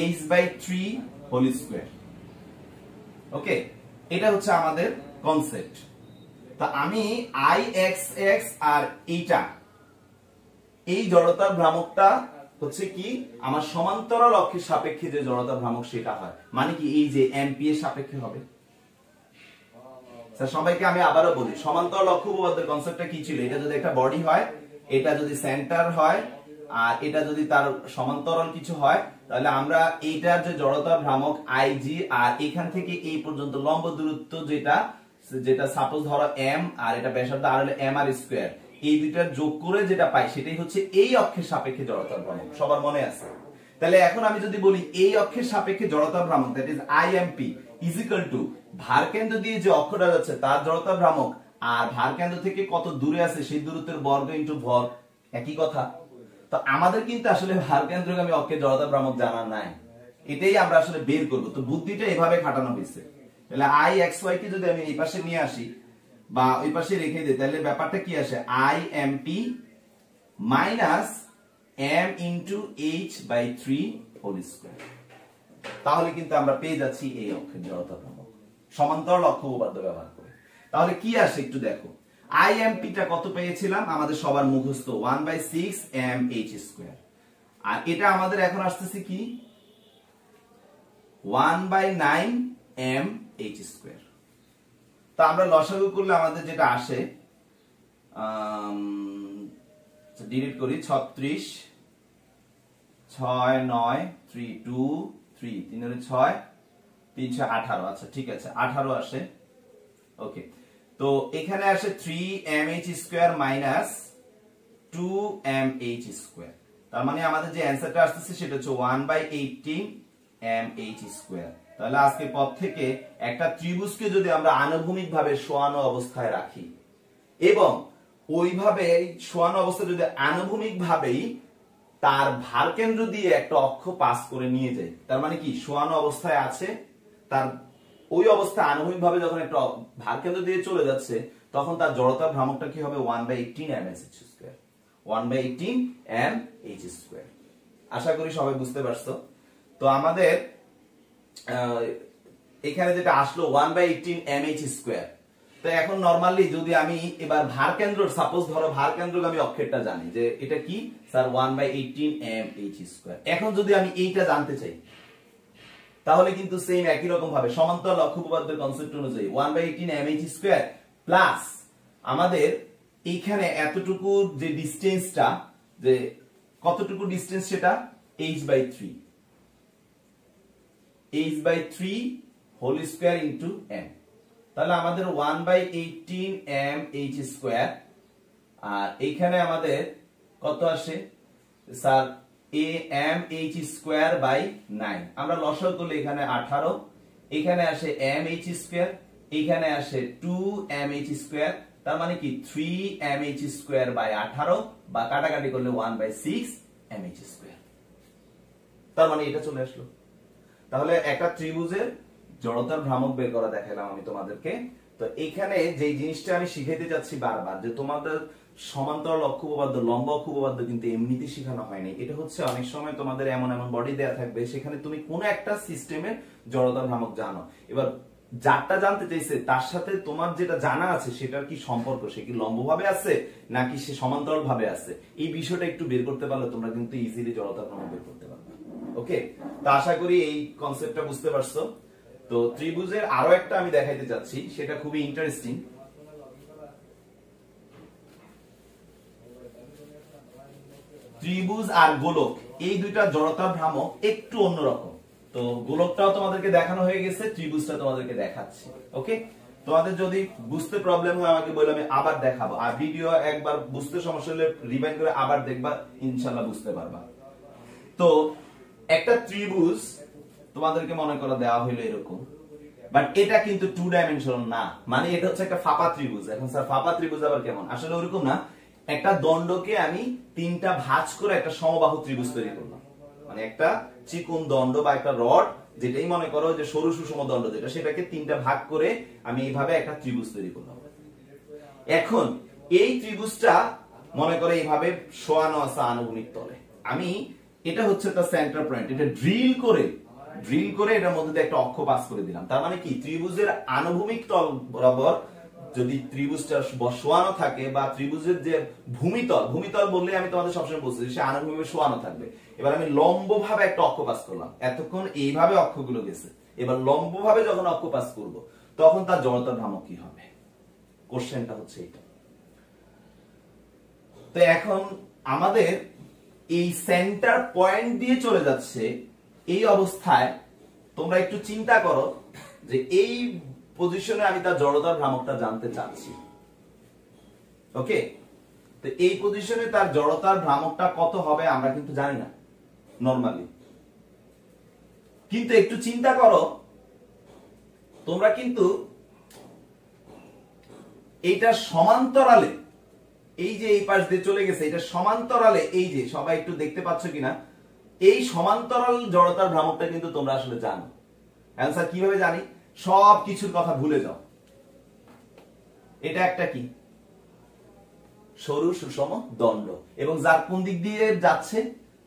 h/3 whole square. Okay, এটা হচ্ছে আমাদের কনসেপ্ট। তা আমি আই এক্স এক্স আর এইটা, এই জড়তার ভ্রামকটা হচ্ছে কি, আমার সমান্তরাল অক্ষের সাপেক্ষে যে জড়তার ভ্রামক সেটা হয়, মানে কি এই যে এমপি এর সাপেক্ষে হবে। স্যার সবাইকে আমি আবারও বলি, সমান্তরাল অক্ষ উপপাদ্যের কনসেপ্টটা কি ছিল, এটা যদি একটা বডি হয়, এটা যদি সেন্টার হয়, আর এটা যদি তার সমান্তরাল কিছু হয়, তাহলে আমরা এইটার যে জড়তার ভ্রামক আইজি, আর এখান থেকে এই পর্যন্ত লম্ব দূরত্ব যেটা যেটা সাপোজ ধরো এম, আর এটা ব্যাসার্ধ আর হলো এম আর স্কয়ার, এই দুইটার যোগ করে যেটা পাই সেটাই হচ্ছে এই অক্ষের সাপেক্ষে জড়তার ভ্রামক। সবার মনে আছে? তাহলে এখন আমি যদি বলি এই অক্ষের সাপেক্ষে জড়তার ভ্রামক, that is I M P is equal two ভার কেন্দ্র দিয়ে যে অক্ষটা যাচ্ছে তার জড়তার ভ্রামক, আর ভার কেন্দ্র থেকে কত দূরে আছে সেই দূরত্বের বর্গ ইনটু ভর, একই কথা। তো আমাদের কিন্তু আসলে ভার কেন্দ্রগামী অক্ষের জড়তার ভ্রামক জানা নাই, এটাই আমরা আসলে বের করব। তো বুদ্ধিটা এভাবে খাটানো হয়েছে। তাহলে আই এক্স ওয়াই কে যদি আমি এই পাশে নিয়ে আসি বা ওই পাশে রেখে দিই, তাহলে ব্যাপারটা কি আসে, I M P minus M into h/3 whole square. তাহলে কিন্তু আমরা পেয়ে যাচ্ছি এই অক্ষের জড়তার ভ্রামক সমান্তরাল অক্ষ উপপাদ্য ব্যবহার করে। তাহলে কি আসে একটু দেখো, আই এম পি টা কত পেয়েছিলাম, আমাদের সবার মুখস্থ 1/6 এম এইচ স্কয়ার, আর এটা আমাদের এখন আসতেছে কি 1/9 এম এইচ স্কয়ার। তা আমরা লসাগু করলে আমাদের যেটা আসে, ডিলিট করি, 36 6 9 3 2 3 3 এর 6 3 6 18। আচ্ছা ঠিক আছে, 18 আসে। ওকে, তো এখানে আসে 3mh square minus 2mh square. তার মানে আমাদের যে অ্যানসারটা আসছে সেটা হচ্ছে 1/18 mh স্কয়ার। তাহলে আজকে পদ থেকে একটা ত্রিভুজকে যদি আমরা আনুভূমিক ভাবে শোয়ানো অবস্থায় রাখি এবং ওইভাবে শোয়ানো অবস্থায় যদি আনুভূমিক ভাবেই তার ভার কেন্দ্র দিয়ে একটা অক্ষ পাস করে নিয়ে যায়, তার মানে কি শোয়ানো অবস্থায় আছে, তার ওই অবস্থায় আনুভূমিক ভাবে যখন একটা ভার কেন্দ্র দিয়ে চলে যাচ্ছে তখন তার জড়তার ভ্রামকটা কি হবে 1/18 mh স্কয়ার, 1/18 mh স্কয়ার। আশা করি সবাই বুঝতে পারছো। তো আমাদের এখানে যেটা আসলো 1/18 mh স্কয়ার, তো এখন নরমালি যদি আমি এবার ভার কেন্দ্র, সাপোজ ধরো ভার কেন্দ্রগামী অক্ষেরটা জানি যে এটা কি স্যার 1/18 mh²। এখন যদি আমি এইটা জানতে চাই তাহলে কিন্তু সেম একই রকম ভাবে সমান্তরাল অক্ষ উপপাদ্যের কনসেপ্ট অনুযায়ী 1/18 mh² প্লাস আমাদের এইখানে এতটুকু যে ডিসটেন্সটা, যে কতটুকু ডিসটেন্স সেটা h/3 h/3 ইনটু m। তাহলে আমাদের 1/18 mh², আর এইখানে আমাদের কত আসে স্যার mh²/9। আমরা লসাগু করলে এখানে 18, এখানে আসে mh², এখানে আসে 2mh², তার মানে কি 3mh²/18 বা কাটাকাটি করলে 1/6 mh²। তার মানে এটা চলে আসলো। তাহলে একটা ত্রিভুজের জড়তার ভ্রামক বের করা দেখালাম আমি তোমাদেরকে। তো এখানে যে জিনিসটা আমি শিখাইতে যাচ্ছি বারবার, যে তোমাদের সমান্তরাল অক্ষ উপপাদ্য, লম্ব অক্ষ উপপাদ্য কিন্তু এমনিতে শেখানো হয়নি। এটা হচ্ছে অনেক সময় তোমাদের এমন এমন বডি দেয়া থাকবে, সেখানে তুমি কোন একটা সিস্টেমের জড়তার ভ্রামক জানো, এবার যারটা জানতে চাইছে তার সাথে তোমার যেটা জানা আছে সেটার কি সম্পর্ক, সে কি লম্ব ভাবে আছে নাকি সে সমান্তরাল ভাবে আছে, এই বিষয়টা একটু বের করতে পারলে তোমরা কিন্তু ইজিলি জড়তার ভ্রামক বের করতে পারবে। ওকে, তো আশা করি এই কনসেপ্টটা বুঝতে পারছো। তো ত্রিভুজের আরো একটা আমি দেখাইতে চাচ্ছি, সেটা খুবই ইন্টারেস্টিং। ত্রিভুজ আর গোলক এই দুইটা জড়তার ভ্রামক একটু অন্যরকম। তো গোলকটাও তোমাদেরকে দেখানো হয়ে গেছে, ত্রিভুজটা তোমাদেরকে দেখাচ্ছি। ওকে, তোমাদের যদি বুঝতে প্রবলেম হয় আমাকে বলে আমি আবার দেখাবো, আর ভিডিও একবার বুঝতে সমস্যা হলে রিভাইন্ড করে আবার দেখবা, ইনশাআল্লাহ বুঝতে পারবা। তো একটা ত্রিভুজ তোমাদেরকে মনে করা দেওয়া হলো এরকম, বাট এটা কিন্তু 2 ডাইমেনশনাল না, মানে এটা হচ্ছে একটা ফাঁপা ত্রিভুজ। এখন স্যার ফাঁপা ত্রিভুজ আবার কেমন? আসলে ওরকম না, একটা দণ্ডকে আমি তিনটা ভাঁজ করে একটা সমবাহু ত্রিভুজ তৈরি করলাম, মানে একটা চিকন দণ্ড বা একটা রড, যেটাই মনে করো যে সরু সুষম দণ্ড যেটা, সেটাকে তিনটা ভাগ করে আমি এইভাবে একটা ত্রিভুজ তৈরি করলাম। এখন এই ত্রিভুজটা মনে করে এইভাবে শোয়ানো আছে আনুভূমিক তলে, আমি এটা হচ্ছে তার সেন্টার পয়েন্ট, এটা ড্রিল করে এটার মধ্যে দিয়ে একটা অক্ষ পাস করে দিলাম। তার মানে কি ত্রিভুজের আনুভূমিক তল বরাবর যদি ত্রিভুজটা শোয়ানো থাকে, বা ত্রিভুজের যে ভূমিতল বললে আমি তোমাদের সবসময় বলছি সে আনুভূমিক শোয়ানো থাকবে। এবার আমি লম্ব ভাবে একটা অক্ষ পাস করলাম, এতক্ষণ এইভাবে অক্ষগুলো গেছে, এবার লম্ব ভাবে যখন অক্ষ পাস করব তখন তার জড়তার ভ্রামক কি হবে? কোশ্চেনটা হচ্ছে এটা। তো এখন আমাদের এই সেন্টার পয়েন্ট দিয়ে চলে যাচ্ছে, এই অবস্থায় তোমরা একটু চিন্তা করো যে এই পজিশনে আমি তার জড়তার ভ্রামকটা জানতে চাচ্ছি। ওকে, তো এই পজিশনে তার জড়তার ভ্রামকটা কত হবে আমরা কিন্তু জানি না নরমালি, কিন্তু একটু চিন্তা করো তোমরা কিন্তু এইটা সমান্তরালে, এই যে এই পাশ দিয়ে চলে গেছে এটা সমান্তরালে, এই যে সবাই একটু দেখতে পাচ্ছ কিনা, এই সমান্তরাল জড়তার ভ্রামকটা কিন্তু তোমরা আসলে জানো। অ্যান্সার কিভাবে জানি? সব কিছুর কথা ভুলে যাও, এটা একটা কি সরু সুষম দণ্ড, এবং যার কোন দিক দিয়ে যাচ্ছে,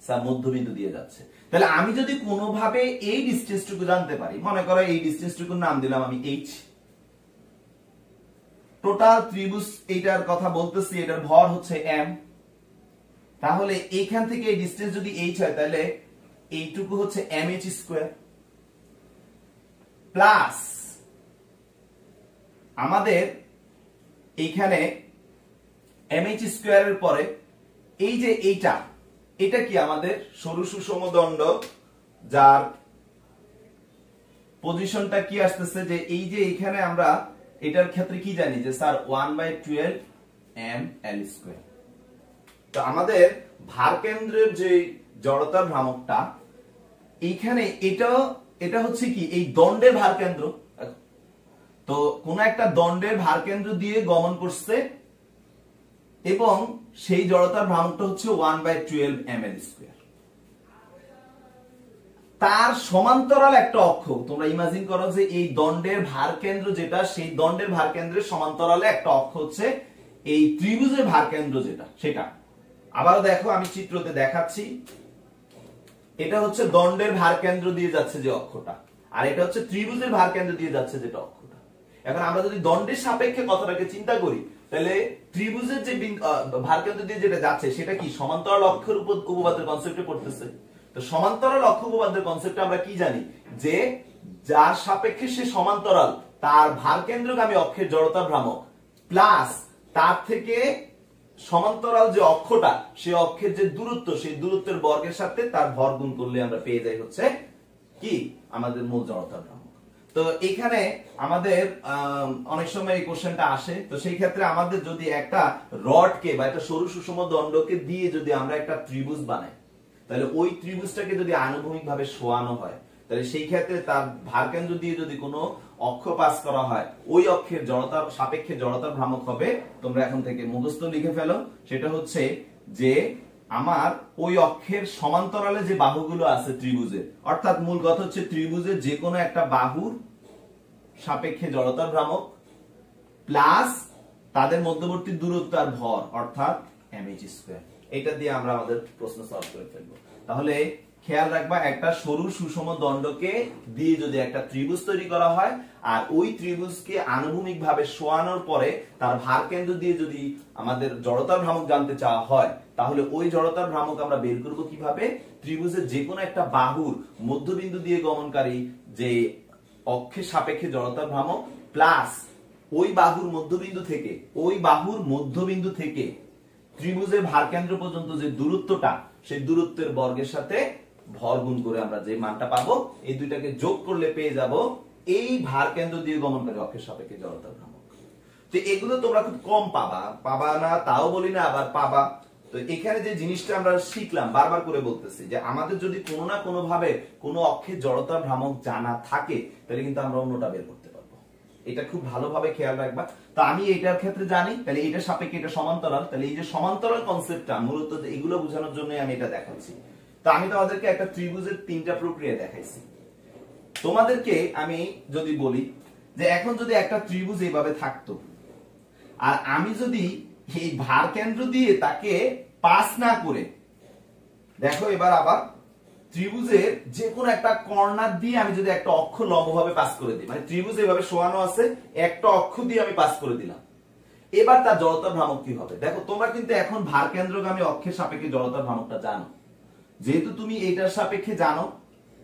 স্যার মধ্যবিন্দু দিয়ে যাচ্ছে। তাহলে আমি যদি কোনোভাবে এই ডিসটেন্সটুকু জানতে পারি, মনে করো এই ডিসটেন্সটুকুর নাম দিলাম আমি h, টোটাল ত্রিভুজ এইটার কথা বলতেছি, এটার ভর হচ্ছে m, তাহলে এইখান থেকে এই ডিসটেন্স যদি h হয় তাহলে এইটুকু হচ্ছে mh² প্লাস আমাদের এইখানে mh² এর পরে এই যে এটা কি আমাদের সরু সুষম দণ্ড, যার পজিশনটা কি আসতেছে, যে এই যে এখানে আমরা এটার ক্ষেত্রে কি জানি যে স্যার 1/12 ml²। তো আমাদের ভার কেন্দ্রের যে জড়তার ভ্রামকটা এইখানে এটা হচ্ছে কি এই দণ্ডের ভার কেন্দ্র। তো কোন একটা দণ্ডের ভার কেন্দ্র দিয়ে গমন করছে এবং সেই জড়তার ভ্রামকটা হচ্ছে 1/12 ml²। তার সমান্তরাল একটা অক্ষ, তোমরা ইমাজিন করো যে এই দণ্ডের ভার কেন্দ্র যেটা, সেই দণ্ডের ভার কেন্দ্রের সমান্তরালে একটা অক্ষ হচ্ছে এই ত্রিভুজের ভার কেন্দ্র যেটা, সেটা আবারও দেখো আমি চিত্রতে দেখাচ্ছি, এটা হচ্ছে দণ্ডের ভার কেন্দ্র দিয়ে যাচ্ছে যে অক্ষটা, আর এটা হচ্ছে ত্রিভুজের ভার কেন্দ্র দিয়ে যাচ্ছে যেটা অক্ষটা। এখন আমরা যদি দণ্ডের সাপেক্ষে কথাটাকে চিন্তা করি, তাহলে ত্রিভুজের যে ভারকেন্দ্র দিয়ে যেটা যাচ্ছে সেটা কি সমান্তরাল অক্ষের উপপাদ্যের কনসেপ্টে পড়তেছে। তো সমান্তরাল অক্ষ উপপাদ্যের কনসেপ্টে আমরা কি জানি, যে যার সাপেক্ষে সে সমান্তরাল তার ভারকেন্দ্রগামী অক্ষের জড়তা ভ্রামক প্লাস তার থেকে সমান্তরাল যে অক্ষটা সেই অক্ষের যে দূরত্ব, সেই দূরত্বের বর্গের সাথে তার ভর গুণ করলে আমরা পেয়ে যাই হচ্ছে কি আমাদের মূল জড়তা ভ্রামক। তো এখানে আমাদের অনেক সময় এই কোশ্চেনটা আসে, তো সেই ক্ষেত্রে আমাদের যদি একটা রডকে বা একটা সরু সুষম দণ্ডকে দিয়ে যদি আমরা একটা ত্রিভুজ বানাই, তাহলে ওই ত্রিভুজটাকে যদি আনুভূমিক ভাবে শোয়ানো হয়, তাহলে সেই ক্ষেত্রে তার ভারকেন্দ্র দিয়ে যদি কোনো অক্ষ পাস করা হয়, ওই অক্ষের জড়তা সাপেক্ষে জড়তা ভ্রামক হবে, তোমরা এখন থেকে মুখস্থ লিখে ফেলো, সেটা হচ্ছে যে আমার ওই অক্ষের সমান্তরালে যে বাহুগুলো আছে ত্রিভুজের, অর্থাৎ মূল কথা হচ্ছে ত্রিভুজের যে কোনো একটা বাহুর সাপেক্ষে জড়তা ভ্রামক প্লাস তাদের মধ্যবর্তী দূরত্ব আর ভর অর্থাৎ mh²। এটা দিয়ে আমরা আমাদের প্রশ্ন সলভ করে ফেলবো। তাহলে খেয়াল রাখবা, একটা সরু সুষম দণ্ডকে দিয়ে যদি একটা ত্রিভুজ তৈরি করা হয় আর ওই ত্রিভুজকে আনুভূমিক ভাবে শোয়ানোর পরে তার ভারকেন্দ্র দিয়ে যদি আমাদের জড়তার ভ্রামক জানতে চাওয়া হয়, তাহলে ওই জড়তার ভ্রামক আমরা বের করব কিভাবে, ত্রিভুজের যে কোনো একটা বাহুর মধ্যবিন্দু দিয়ে গমনকারী যে অক্ষের সাপেক্ষে জড়তার ভ্রামক প্লাস ওই বাহুর মধ্যবিন্দু থেকে ত্রিভুজের ভারকেন্দ্র পর্যন্ত যে দূরত্বটা, সেই দূরত্বের বর্গের সাথে ভর গুণ করে আমরা যে মানটা পাবো, এই দুইটাকে যোগ করলে পেয়ে যাব এই ভারকেন্দ্র দিয়ে গমনকারী অক্ষের সাপেক্ষে জড়তার ভ্রামক। তো এগুলো তোমরা খুব কম পাবা না তাও বলি না, আবার পাবা। তো এখানে যে জিনিসটা আমরা শিখলাম, বারবার করে বলতেছি যে আমাদের যদি কোনো না কোনো ভাবে কোনো অক্ষের জড়তার ভ্রামক জানা থাকে, তাহলে কিন্তু আমরা অন্যটা বের করতে পারবো। এটা খুব ভালোভাবে খেয়াল রাখবা। তো আমি এটার ক্ষেত্রে জানি, তাহলে এটা সাপেক্ষে এটা সমান্তরাল, তাহলে এই যে সমান্তরাল কনসেপ্টটা মূলত এগুলো বোঝানোর জন্য আমি এটা দেখাচ্ছি। তো আমি তোমাদেরকে একটা ত্রিভুজের তিনটা প্রক্রিয়া দেখাইছি। তোমাদেরকে আমি যদি বলি যে এখন যদি একটা ত্রিভুজ এইভাবে থাকতো আর আমি যদি এই ভারকেন্দ্র দিয়ে তাকে পাস না করে, দেখো এবার আবার ত্রিভুজের যে কোনো একটা কর্নার দিয়ে আমি যদি একটা অক্ষ লম্বভাবে পাস করে দিই, মানে ত্রিভুজ এভাবে শোয়ানো আছে, একটা অক্ষ দিয়ে আমি পাস করে দিলাম, এবার তার জড়তা ভ্রামক কি হবে। দেখো তোমরা কিন্তু এখন ভারকেন্দ্রগামী অক্ষের সাপেক্ষে জড়তা ভ্রামকটা জানো, যেহেতু তুমি এটার সাপেক্ষে জানো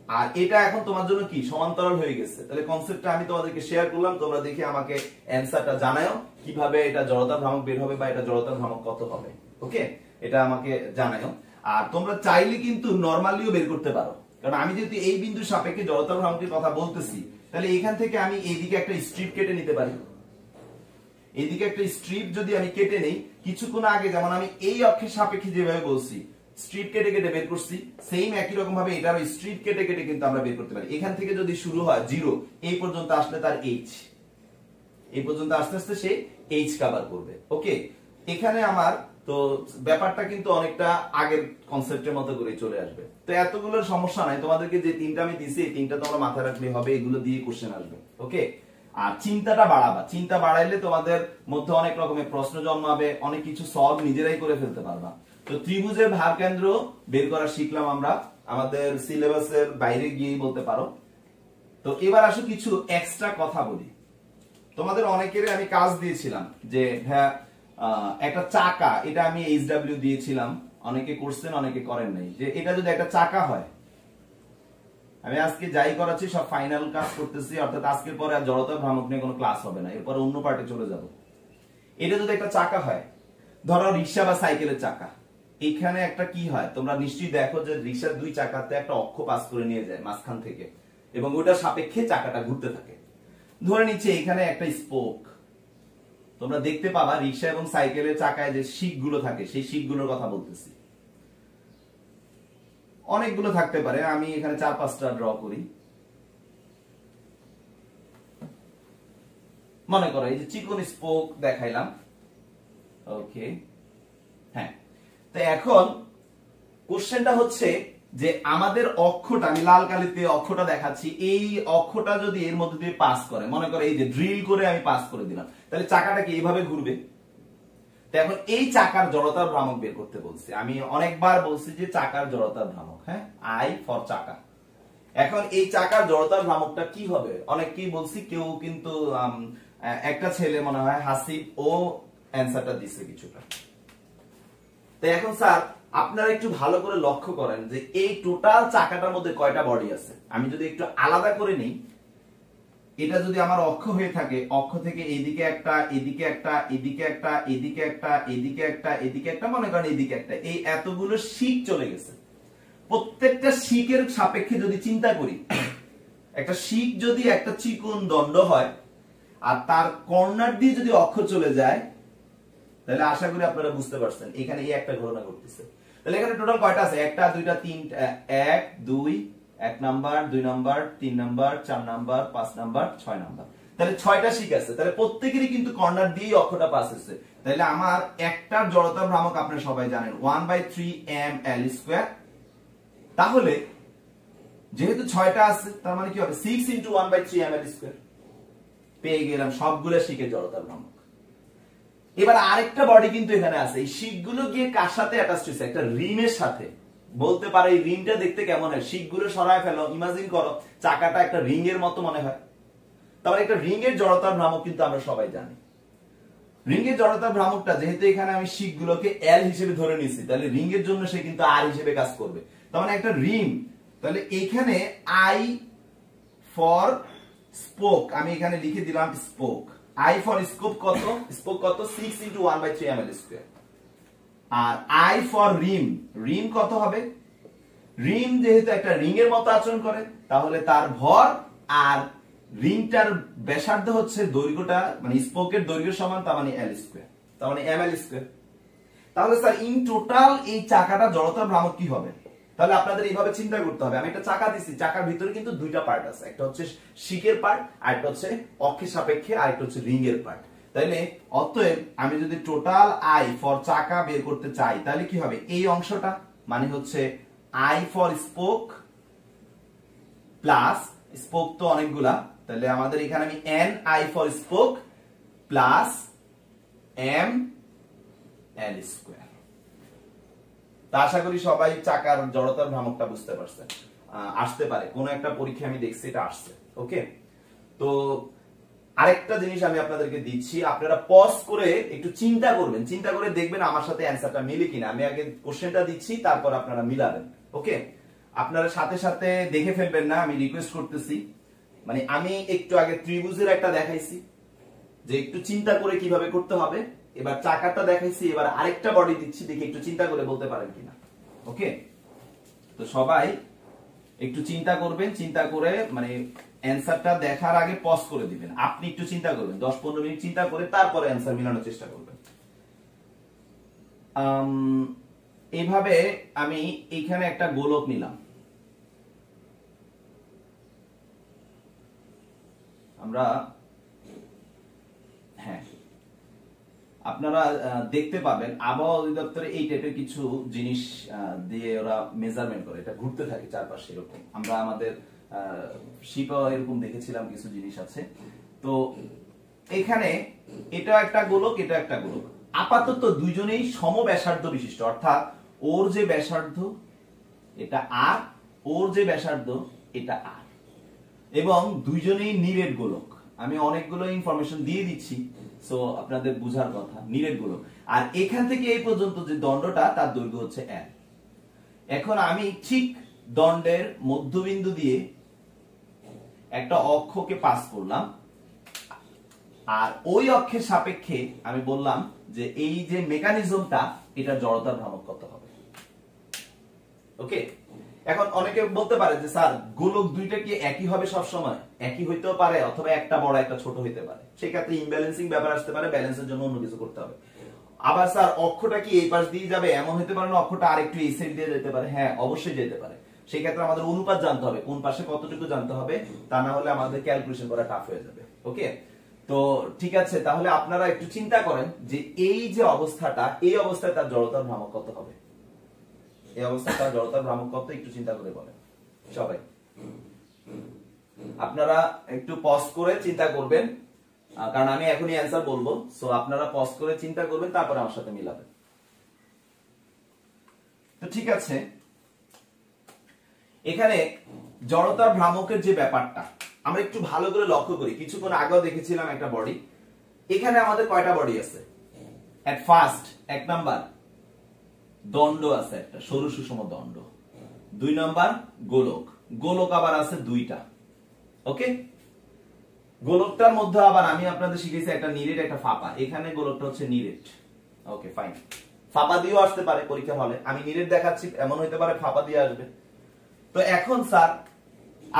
আর এটা এখন তোমার জন্য কি সমান্তরাল হয়ে গেছে, তাহলে কনসেপ্টটা আমি তোমাদেরকে শেয়ার করলাম, তোমরা দেখে আমাকে অ্যানসারটা জানাও কিভাবে এটা জড়তা ভ্রামক বের হবে বা এটা জড়তা ভ্রামক কত হবে। ওকে, এটা আমাকে জানাও। আর তোমরা চাইলে কিন্তু নরমালিও বের করতে পারো, কারণ আমি যেহেতু এই বিন্দুর সাপেক্ষে জড়তা ভ্রামকের কথা বলতেছি, তাহলে এখান থেকে আমি এইদিকে একটা স্ট্রিপ কেটে নিতে পারি। এইদিকে একটা স্ট্রিপ যদি আমি কেটে নেই, কিছুক্ষণ আগে যেমন আমি এই অক্ষের সাপেক্ষে যেভাবে বলছি স্ট্রিপ কেটে কেটে বের করছি, সেম একই রকম ভাবে এটারও স্ট্রিপ কেটে কেটে কিন্তু আমরা বের করতে পারি। এখান থেকে যদি শুরু হয় 0, এই পর্যন্ত আসলে তার h, এই পর্যন্ত আস্তে আস্তে সে h কভার করবে। ওকে, এখানে আমার তো ব্যাপারটা কিন্তু অনেকটা আগের কনসেপ্টের মতো করে চলে আসবে। তো এতগুলোর সমস্যা নাই, তোমাদেরকে যে তিনটা আমি দিছি এই তিনটা তোমরা মাথায় রাখলে হবে, এগুলো দিয়ে কোশ্চেন আসবে। ওকে, আর চিন্তাটা বাড়াবা, চিন্তা বাড়াইলে তোমাদের মধ্যে অনেক রকমের প্রশ্ন জন্মাবে, অনেক কিছু সলভ নিজেরাই করে ফেলতে পারবা। তো ত্রিভুজের ভারকেন্দ্র বের করা শিখলাম আমরা, আমাদের সিলেবাসের বাইরে গিয়েই বলতে পারো। তো এবার আসো কিছু এক্সট্রা কথা বলি। তোমাদের অনেকেরই আমি কাজ দিয়েছিলাম যে হ্যাঁ একটা চাকা, এটা আমি HW দিয়েছিলাম, অনেকে করছেন অনেকে করেন নাই, যে এটা যদি একটা চাকা হয়, আমি আজকে যাই করাচ্ছি সব ফাইনাল কাজ করতেছি, অর্থাৎ আজকের পরে আর জড়তা ভ্রামক নিয়ে কোনো ক্লাস হবে না, এরপর অন্য পার্টে চলে যাব। এটা যদি একটা চাকা হয়, ধরো রিক্সা বা সাইকেলের চাকা, এখানে একটা কি হয় তোমরা নিশ্চয়ই দেখো যে রিক্সার দুই চাকাতে একটা অক্ষ পাস করে নিয়ে যায় মাঝখান থেকে, এবং ওটার সাপেক্ষে চাকাটা ঘুরতে থাকে। ধরে নিচ্ছে এখানে একটা স্পোক, তোমরা দেখতে পাবা রিক্সা এবং সাইকেলের চাকায় যে শিকগুলো থাকে সেই শিকগুলোর কথা বলতেছি। অনেকগুলো থাকতে পারে, আমি এখানে 4-5টা ড্র করি। মনে করো এই যে চিকন স্পোক দেখাইলাম। ওকে, হ্যাঁ, তো এখন কোশ্চেনটা হচ্ছে যে আমাদের অক্ষটা, আমি লাল কালিতে অক্ষটা দেখাচ্ছি, এই অক্ষটা যদি এর মধ্যে দিয়ে পাস করে, মনে করো এই যে ড্রিল করে আমি পাস করে দিলাম, তাহলে চাকাটা কি এইভাবে ঘুরবে। তো এখন এই চাকার জড়তার ভ্রামক বের করতে বলছি, আমি অনেকবার বলছি যে চাকার জড়তার ভ্রামক, হ্যাঁ, আই ফর চাকা। এখন এই চাকার জড়তার ভ্রামকটা কি হবে, অনেককেই বলছি, কেউ কিন্তু একটা ছেলে মনে হয় হাসিব ও অ্যানসারটা দিছে কিছুটা। তো এখন স্যার আপনারা একটু ভালো করে লক্ষ্য করেন যে এই টোটাল চাকাটার মধ্যে কয়টা বডি আছে। আমি যদি একটু আলাদা করে নিই, এটা যদি আমার অক্ষ হয়ে থাকে, অক্ষ থেকে এইদিকে একটা, এদিকে একটা, এদিকে একটা, এদিকে একটা, এদিকে একটা, এদিকে একটা, মনে করেন এদিকে একটা, এই এতগুলো শিক চলে গেছে। প্রত্যেকটা শিকের সাপেক্ষে যদি চিন্তা করি, একটা শিক যদি একটা চিকন দণ্ড হয় আর তার কর্নার দিয়ে যদি অক্ষ চলে যায়, তাহলে আশা করি আপনারা বুঝতে পারছেন এখানে এই একটা ঘটনা ঘটতেছে। তাহলে এখানে টোটাল কয়টা আছে? একটা, দুইটা, তিনটা, 1 2, 1 number, 2 number, 3 number, 4 number, 5 number, 6 number. তাহলে 6টা শিক আছে। তাহলে প্রত্যেকেরই কিন্তু কর্নার দিয়ে অক্ষটা পাস হচ্ছে। তাহলে আমার একটার জড়তা ভ্রামক আপনারা সবাই জানেন 1/3 ml²। তাহলে যেহেতু 6টা আছে, তার মানে কি হবে 6 × 1/3 ml²। পেয়ে গেলাম সবগুলো শিকের জড়তা ভ্রামক। এবার আরেকটা বডি কিন্তু এখানে আছে। এই শিকগুলো গিয়ে কার সাথে অ্যাটাচড হয়েছে? একটা রিমের সাথে। বলতে পারে এই রিংটা দেখতে কেমন হয়? শিকগুলো সরায় ফেলো, ইমাজিন করো চাকাটা একটা রিং এর মতো মনে হয়। তাহলে একটা রিং এর জড়তার ভ্রামক কিন্তু আমরা সবাই জানি। রিং এর জড়তার ভ্রামকটা যেহেতু এখানে আমি শিকগুলোকে এল হিসেবে ধরে নিয়েছি, তাহলে রিং এর জন্য সে কিন্তু আর হিসেবে কাজ করবে। তার মানে একটা রিং, তাহলে এখানে আই ফর স্পোক, আমি এখানে লিখে দিলাম স্পোক। I for scope কত? স্পোক কত? 6 × 1/3 ml²। R I for rim, rim কত হবে? রিম যেহেতু একটা রিং এর মতো আচরণ করে, তাহলে তার ভর আর রিংটার ব্যাসার্ধ হচ্ছে দৈর্ঘ্যটা, মানে স্পোকের দৈর্ঘ্য সমান, তার মানে l², তার মানে ml²। তাহলে স্যার ইন টোটাল এই চাকাটা জড়তার ভ্রামক কি হবে? তাহলে আপনাদের এইভাবে চিন্তা করতে হবে। আমি একটা চাকা দিছি, চাকার ভিতরে কিন্তু দুইটা পার্ট আছে, একটা হচ্ছে শিকের পার্ট আর একটা হচ্ছে অক্ষের সাপেক্ষে, আর একটা হচ্ছে রিং এর পার্ট। তাইলে অতএব আমি যদি টোটাল আই ফর চাকা বের করতে চাই, তাহলে কি হবে? এই অংশটা মানে হচ্ছে I for spoke plus, spoke তো অনেকগুলা, তাহলে আমাদের এখানে আমি N I for spoke plus M l²। তা আশা করি সবাই চাকার জড়তার ভ্রামকটা বুঝতে পারছেন। আসতে পারে কোন একটা পরীক্ষা, আমি দেখছি এটা আসছে। ওকে, তো আরেকটা জিনিস আমি আপনাদেরকে দিচ্ছি, আপনারা পজ করে একটু চিন্তা করবেন, চিন্তা করে দেখবেন আমার সাথে অ্যানসারটা মিলে কিনা। আমি আগে কোশ্চেনটা দিচ্ছি, তারপর আপনারা মিলাবেন। ওকে, আপনারা সাথে সাথে দেখে ফেলবেন না, আমি রিকোয়েস্ট করতেছি। মানে আমি একটু আগে ত্রিভুজের একটা দেখাইছি যে একটু চিন্তা করে কিভাবে করতে হবে, এবার চাকাটা দেখাইছি, এবার আরেকটা বডি দিচ্ছি, দেখি একটু চিন্তা করে বলতে পারেন কিনা। ওকে, তো সবাই একটু চিন্তা করবেন, চিন্তা করে মানে অ্যানসারটা দেখার আগে পজ করে দিবেন। আপনি একটু চিন্তা করবেন, 10-15 মিনিট চিন্তা করে তারপরে অ্যানসার মিলানোর চেষ্টা করবেন। এইভাবে আমি এখানে একটা গোলক নিলাম, আমরা হ্যাঁ আপনারা দেখতে পাবেন আবহাওয়া অধিদপ্তরে এই টাইপের কিছু জিনিস দিয়ে ওরা মেজারমেন্ট করে, এটা ঘুরতে থাকে চারপাশে এরকম। আমরা আমাদের শিপা এরকম দেখেছিলাম কিছু জিনিস আছে। তো এখানে এটা একটা গোলক, এটা একটা গোলক। আপাতত দুইজনেই সম ব্যাসার্ধ বিশিষ্ট, অর্থাৎ ওর যে ব্যাসার্ধ এটা আর, ওর যে ব্যাসার্ধ এটা আর, এবং দুইজনেই নিরেট গোলক। আমি অনেকগুলো ইনফরমেশন দিয়ে দিচ্ছি, সো আপনাদের বুঝার কথা। নিরেট গোলক, আর এখান থেকে এই পর্যন্ত যে দণ্ডটা তার দৈর্ঘ্য হচ্ছে l। এখন আমি ঠিক দণ্ডের মধ্যবিন্দু দিয়ে একটা অক্ষকে পাস করলাম, আর ওই অক্ষের সাপেক্ষে আমি বললাম যে এই যে মেকানিজমটা, এটা জড়তার ভ্রামক কত হবে। ওকে, এখন অনেকে বলতে পারে যে স্যার গোলক দুইটা কি একই হবে সব সময়? একই হইতেও পারে, অথবা একটা বড় একটা ছোট হইতে পারে। সেই ক্ষেত্রে ইমব্যালেন্সিং ব্যাপার আসতে পারে, ব্যালেন্সের জন্য অন্য কিছু করতে হবে। আবার স্যার অক্ষটা কি এই পাশ দিয়ে যাবে? এমন হতে পারে না অক্ষটা আরেকটু এই সাইড দিয়ে যেতে পারে। হ্যাঁ, অবশ্যই যেতে পারে। সেই ক্ষেত্রে আমাদের অনুপাত জানতে হবে, কোন পাশে কতটুকু জানতে হবে, তা না হলে আমাদের ক্যালকুলেশন করা টাফ হয়ে যাবে। ওকে, তো ঠিক আছে, তাহলে আপনারা একটু চিন্তা করেন যে এই যে অবস্থাটা, এই অবস্থায় তার জড়তার ভ্রামক কত হবে। এই অবস্থায় তার জড়তার ভ্রামক কত, একটু চিন্তা করে বলেন সবাই। আপনারা একটু পজ করে চিন্তা করবেন, কারণ আমি এখনই অ্যানসার বলবো। সো আপনারা পজ করে চিন্তা করবেন, তারপর আমার সাথে মিলাবেন। তো ঠিক আছে, এখানে জড়তার ভ্রামকের যে ব্যাপারটা, আমরা একটু ভালো করে লক্ষ্য করি, কিছুক্ষণ আগেও দেখেছিলাম একটা বডি, এখানে আমাদের কয়টা বডি আছে? এট ফার্স্ট এক নাম্বার দণ্ড আছে একটা, সরু সুষম দণ্ড। 2 নাম্বার গোলক, গোলক আবার আছে 2টা। ওকে, গোলকটার মধ্যে আবার আমি আপনাদের শিখেছি একটা নিরেট একটা ফাঁপা, এখানে গোলকটা হচ্ছে নিরেট। ওকে ফাইন, ফাঁপা দিয়েও আসতে পারে পরীক্ষার হলে, আমি নিরেট দেখাচ্ছি, এমন হইতে পারে ফাঁপা দিয়ে আসবে। তো এখন স্যার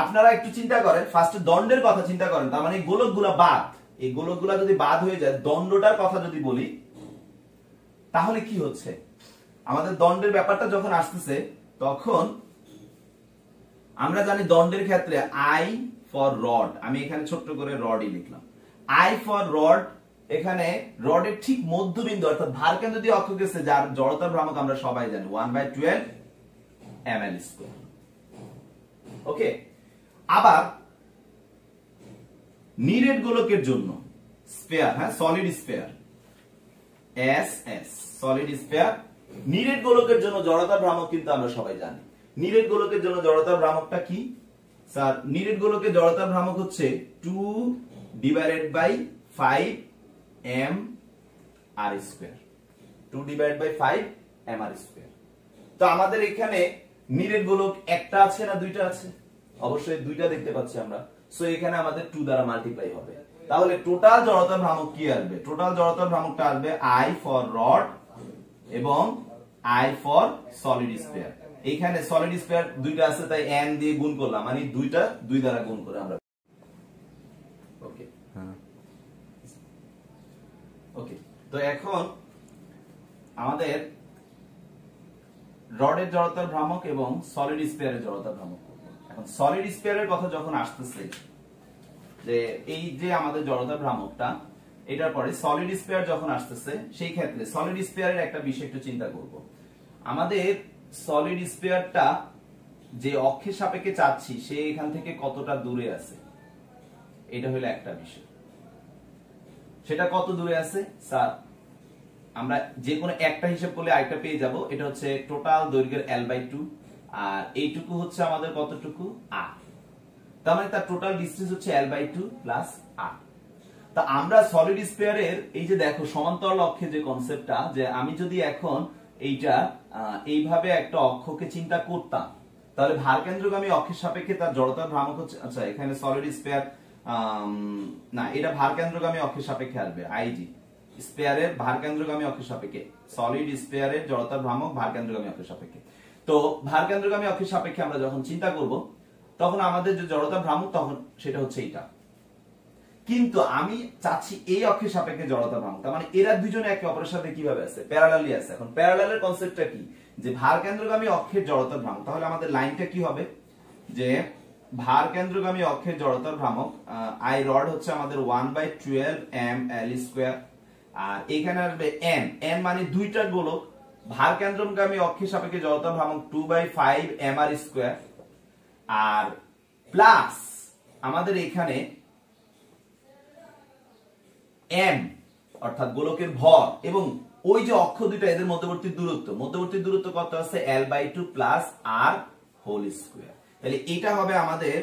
আপনারা একটু চিন্তা করেন, ফার্স্টে দণ্ডের কথা চিন্তা করেন, তার মানে গোলকগুলা বাদ, এই গোলকগুলা যদি বাদ হয়ে যায়, দণ্ডটার কথা যদি বলি তাহলে কি হচ্ছে? আমাদের দণ্ডের ব্যাপারটা যখন আসতেছে তখন আমরা জানি দণ্ডের ক্ষেত্রে আই ফর রড, আমি এখানে ছোট্ট করে রডই লিখলাম, আই ফর রড, এখানে রডের ঠিক মধ্যবিন্দু অর্থাৎ ভারকেন্দ্র দিয়ে অক্ষ গেছে, যার জড়তার ভ্রামক আমরা সবাই জানি 1/12 ml²। ওকে, আবার নিরেট গোলকের জন্য স্ফিয়ার, হ্যাঁ solid sphere, S S solid sphere, নিরেট গোলকের জন্য জড়তার ভ্রামক কিন্তু আমরা সবাই জানি। নিরেট গোলকের জন্য জড়তার ভ্রামকটা কি স্যার? নিরেট গোলকের জড়তার ভ্রামক হচ্ছে 2/5 mr², 2/5 mr²। তো আমাদের এখানে নিরেট গোলক একটা আছে না দুইটা আছে? অবশ্যই দুইটা দেখতে পাচ্ছি আমরা, সো এখানে আমাদের 2 দ্বারা মাল্টিপ্লাই হবে। তাহলে টোটাল জড়তার ভ্রামক কি আসবে? টোটাল জড়তার ভ্রামকটা আসবে আই ফর রড এবং আই ফর সলিড স্ফিয়ার। এখানে সলিড স্ফিয়ার দুইটা আছে তাই n দিয়ে গুণ করলাম, মানে দুইটা 2 দ্বারা গুণ করে আমরা। ওকে ওকে, তো এখন আমাদের রডের জড়তার ভ্রামক এবং সলিড স্ফিয়ারের জড়তার ভ্রামক। এখন সলিড স্ফিয়ারের কথা যখন আসতেছে, যে এই যে আমাদের জড়তার ভ্রামকটা, এটার পরে সলিড স্ফিয়ার যখন আসতেছে, সেই ক্ষেত্রে সলিড স্ফিয়ারের একটা বিষয় একটু চিন্তা করব। আমাদের সলিড স্ফিয়ারটা যে অক্ষের সাপেক্ষে চাচ্ছি, সে এখান থেকে কতটা দূরে আছে, এটা হলো একটা বিষয়। সেটা কত দূরে আছে স্যার? আমরা যে কোনো একটা হিসাব করলে আরেকটা পেয়ে যাব। এটা হচ্ছে টোটাল দৈর্ঘ্যের l/2, আর এইটুকু হচ্ছে আমাদের কতটুকু r, তার মানে তার টোটাল ডিসটেন্স হচ্ছে l/2 প্লাস r। তা আমরা সলিড স্ফিয়ারের এই যে দেখো সমান্তরাল অক্ষে যে কনসেপ্টটা, যে আমি যদি এখন এইটা এইভাবে একটা অক্ষকে চিন্তা করতাম, তাহলে ভারকেন্দ্রগামী অক্ষের সাপেক্ষে তার জড়তার ভ্রামক হচ্ছে, আচ্ছা এখানে সলিড স্ফিয়ার না, এটা ভারকেন্দ্রগামী অক্ষের সাপেক্ষে আসবে, আইজি স্ফিয়ারের ভারকেন্দ্রগামী অক্ষের সাপেক্ষে, সলিড স্ফিয়ারের জড়তার ভ্রামক ভারকেন্দ্রগামী অক্ষের সাপেক্ষে। তো ভারকেন্দ্রগামী অক্ষের সাপেক্ষে আমরা যখন চিন্তা করব, তখন আমাদের যে জড়তার ভ্রামক তখন সেটা হচ্ছে এইটা। কিন্তু আমি চাচ্ছি এই অক্ষের সাপেক্ষে জড়তার ভ্রামক, তার মানে এরা দুজনে একে অপরের সাথে কিভাবে আছে? প্যারালালি আছে। এখন প্যারালালের কনসেপ্টটা কি? যে ভারকেন্দ্রগামী অক্ষের জড়তার ভ্রামক, তাহলে আমাদের লাইনটা কি হবে? যে ভারকেন্দ্রগামী অক্ষের জড়তার ভ্রামক আই রড হচ্ছে আমাদের 1/12 ml², আর এখানে আসবে n, n মানে দুইটা গোলক, ভারকেন্দ্রগামী অক্ষের সাপেক্ষে জড়তার ভ্রামক 2/5 mr², আর প্লাস আমাদের এখানে m অর্থাৎ গোলকের ভর, এবং ওই যে অক্ষ দুইটা এদের মধ্যবর্তী দূরত্ব কত আছে? l/2 plus r whole square. তাহলে এটা হবে আমাদের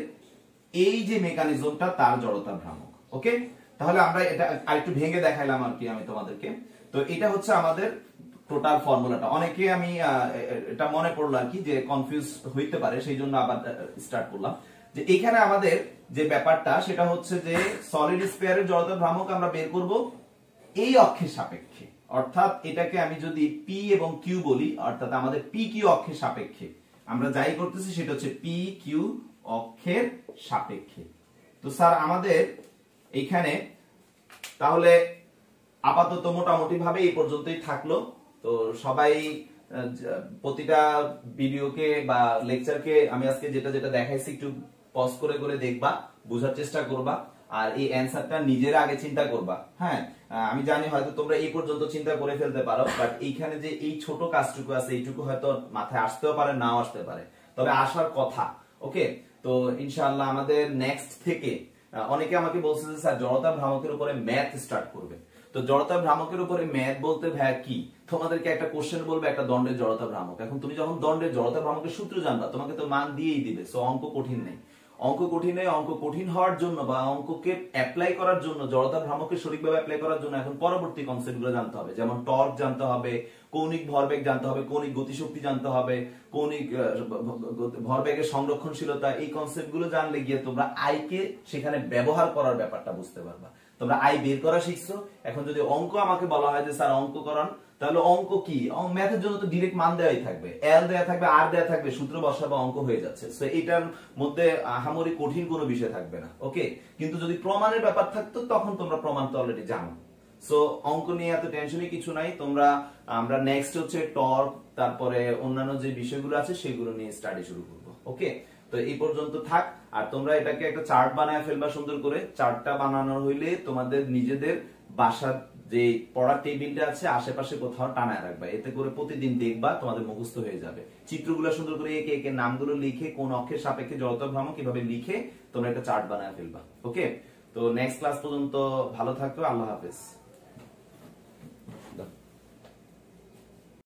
এই যে মেকানিজমটা, তার জড়তার ভ্রামক। ওকে, তাহলে আমরা এটা আরেকটু ভেঙে দেখাইলাম আর কি আমি তোমাদেরকে। তো এটা হচ্ছে আমাদের টোটাল ফর্মুলাটা। অনেকে আমি এটা মনে পড়লো আর কি, যে কনফিউজ হইতে পারে, সেই জন্য আবার স্টার্ট করলাম। যে এখানে আমাদের যে ব্যাপারটা সেটা হচ্ছে যে সলিড স্ফিয়ারের জড়তার ভ্রামক আমরা বের করব এই অক্ষের সাপেক্ষে, অর্থাৎ এটাকে আমি যদি পি এবং কিউ বলি, অর্থাৎ আমাদের পি কিউ অক্ষের সাপেক্ষে আমরা যাই করতেছি সেটা হচ্ছে পি কিউ অক্ষের সাপেক্ষে। তো স্যার আমাদের এইখানে তাহলে আপাতত মোটামুটি ভাবে এই পর্যন্তই থাকলো। তো সবাই প্রতিটা ভিডিওকে বা লেকচারকে আমি আজকে যেটা যেটা দেখাইছি একটু পজ করে করে দেখবা, বোঝার চেষ্টা করবা, আর এই অ্যানসারটা নিজেরা আগে চিন্তা করবা। হ্যাঁ, আমি জানি হয়তো তোমরা এই পর্যন্ত চিন্তা করে ফেলতে পারো, বাট এইখানে যে এই ছোট কাজটুকু আছে এইটুকু হয়তো মাথায় আসতেও পারে, নাও আসতে পারে, তবে আসার কথা। ওকে, তো ইনশাআল্লাহ আমাদের নেক্সট থেকে অনেকে আমাকে বলছে যে স্যার জড়তা ভ্রামকের উপরে ম্যাথ স্টার্ট করবে। তো জড়তা ভ্রামকের উপরে ম্যাথ বলতে ভাইয়া কি? তোমাদেরকে একটা কোশ্চেন বলবে একটা দণ্ডের জড়তা ভ্রামক। এখন তুমি যখন দণ্ডের জড়তা ভ্রামকের সূত্র জানবা, তোমাকে তো মান দিয়েই দিবে, সো অঙ্ক কঠিন নেই। অঙ্ক কঠিনে অঙ্ক কঠিন হওয়ার জন্য বা অঙ্ককে অ্যাপ্লাই করার জন্য, জড়তা ভ্রামককে সঠিকভাবে অ্যাপ্লাই করার জন্য এখন পরবর্তী কনসেপ্টগুলো জানতে হবে। যেমন টর্ক জানতে হবে, কৌণিক ভরবেগ জানতে হবে, কৌণিক গতিশক্তি জানতে হবে, কৌণিক ভরবেগের সংরক্ষণশীলতা। এই কনসেপ্টগুলো জানলে গিয়ে তোমরা আই কে সেখানে ব্যবহার করার ব্যাপারটা বুঝতে পারবা। তোমরা আই বের করা শিখছো, এখন যদি অঙ্ক আমাকে বলা হয় যে স্যার অঙ্ক করান, তাহলে অঙ্ক কি, ম্যাথের জন্য তো ডিরেক্ট মান দেওয়াই থাকবে, এল দেয়া থাকবে, আর দেয়া থাকবে, সূত্র বসাবো, অঙ্ক হয়ে যাচ্ছে। সো এটার মধ্যে আহামরি কঠিন কোনো বিষয় থাকবে না। ওকে, কিন্তু যদি প্রমাণের ব্যাপার থাকতো তখন তোমরা প্রমাণ তো অলরেডি জানো। সো অঙ্ক নিয়ে এত টেনশনই কিছু নাই। তোমরা আমরা নেক্সট হচ্ছে টর্ক, তারপরে অন্যান্য যে বিষয়গুলো আছে সেগুলো নিয়ে স্টাডি শুরু করবো। ওকে, তো এই পর্যন্ত থাক। আর তোমরা এটাকে একটা চার্ট বানায় ফেলবা সুন্দর করে। চার্টটা বানানোর হইলে তোমাদের নিজেদের বাসার যে পড়ার টেবিলটা আছে আশেপাশে কোথাও টানায় রাখবা, এতে করে প্রতিদিন দেখবা তোমাদের মুখস্থ হয়ে যাবে। চিত্রগুলো সুন্দর করে একে একে নামগুলো লিখে কোন অক্ষের সাপেক্ষে জড়তা ভ্রামক কিভাবে লিখে তোমরা একটা চার্ট বানায় ফেলবা। ওকে, তো নেক্সট ক্লাস পর্যন্ত ভালো থাকো, আল্লাহ হাফেজ।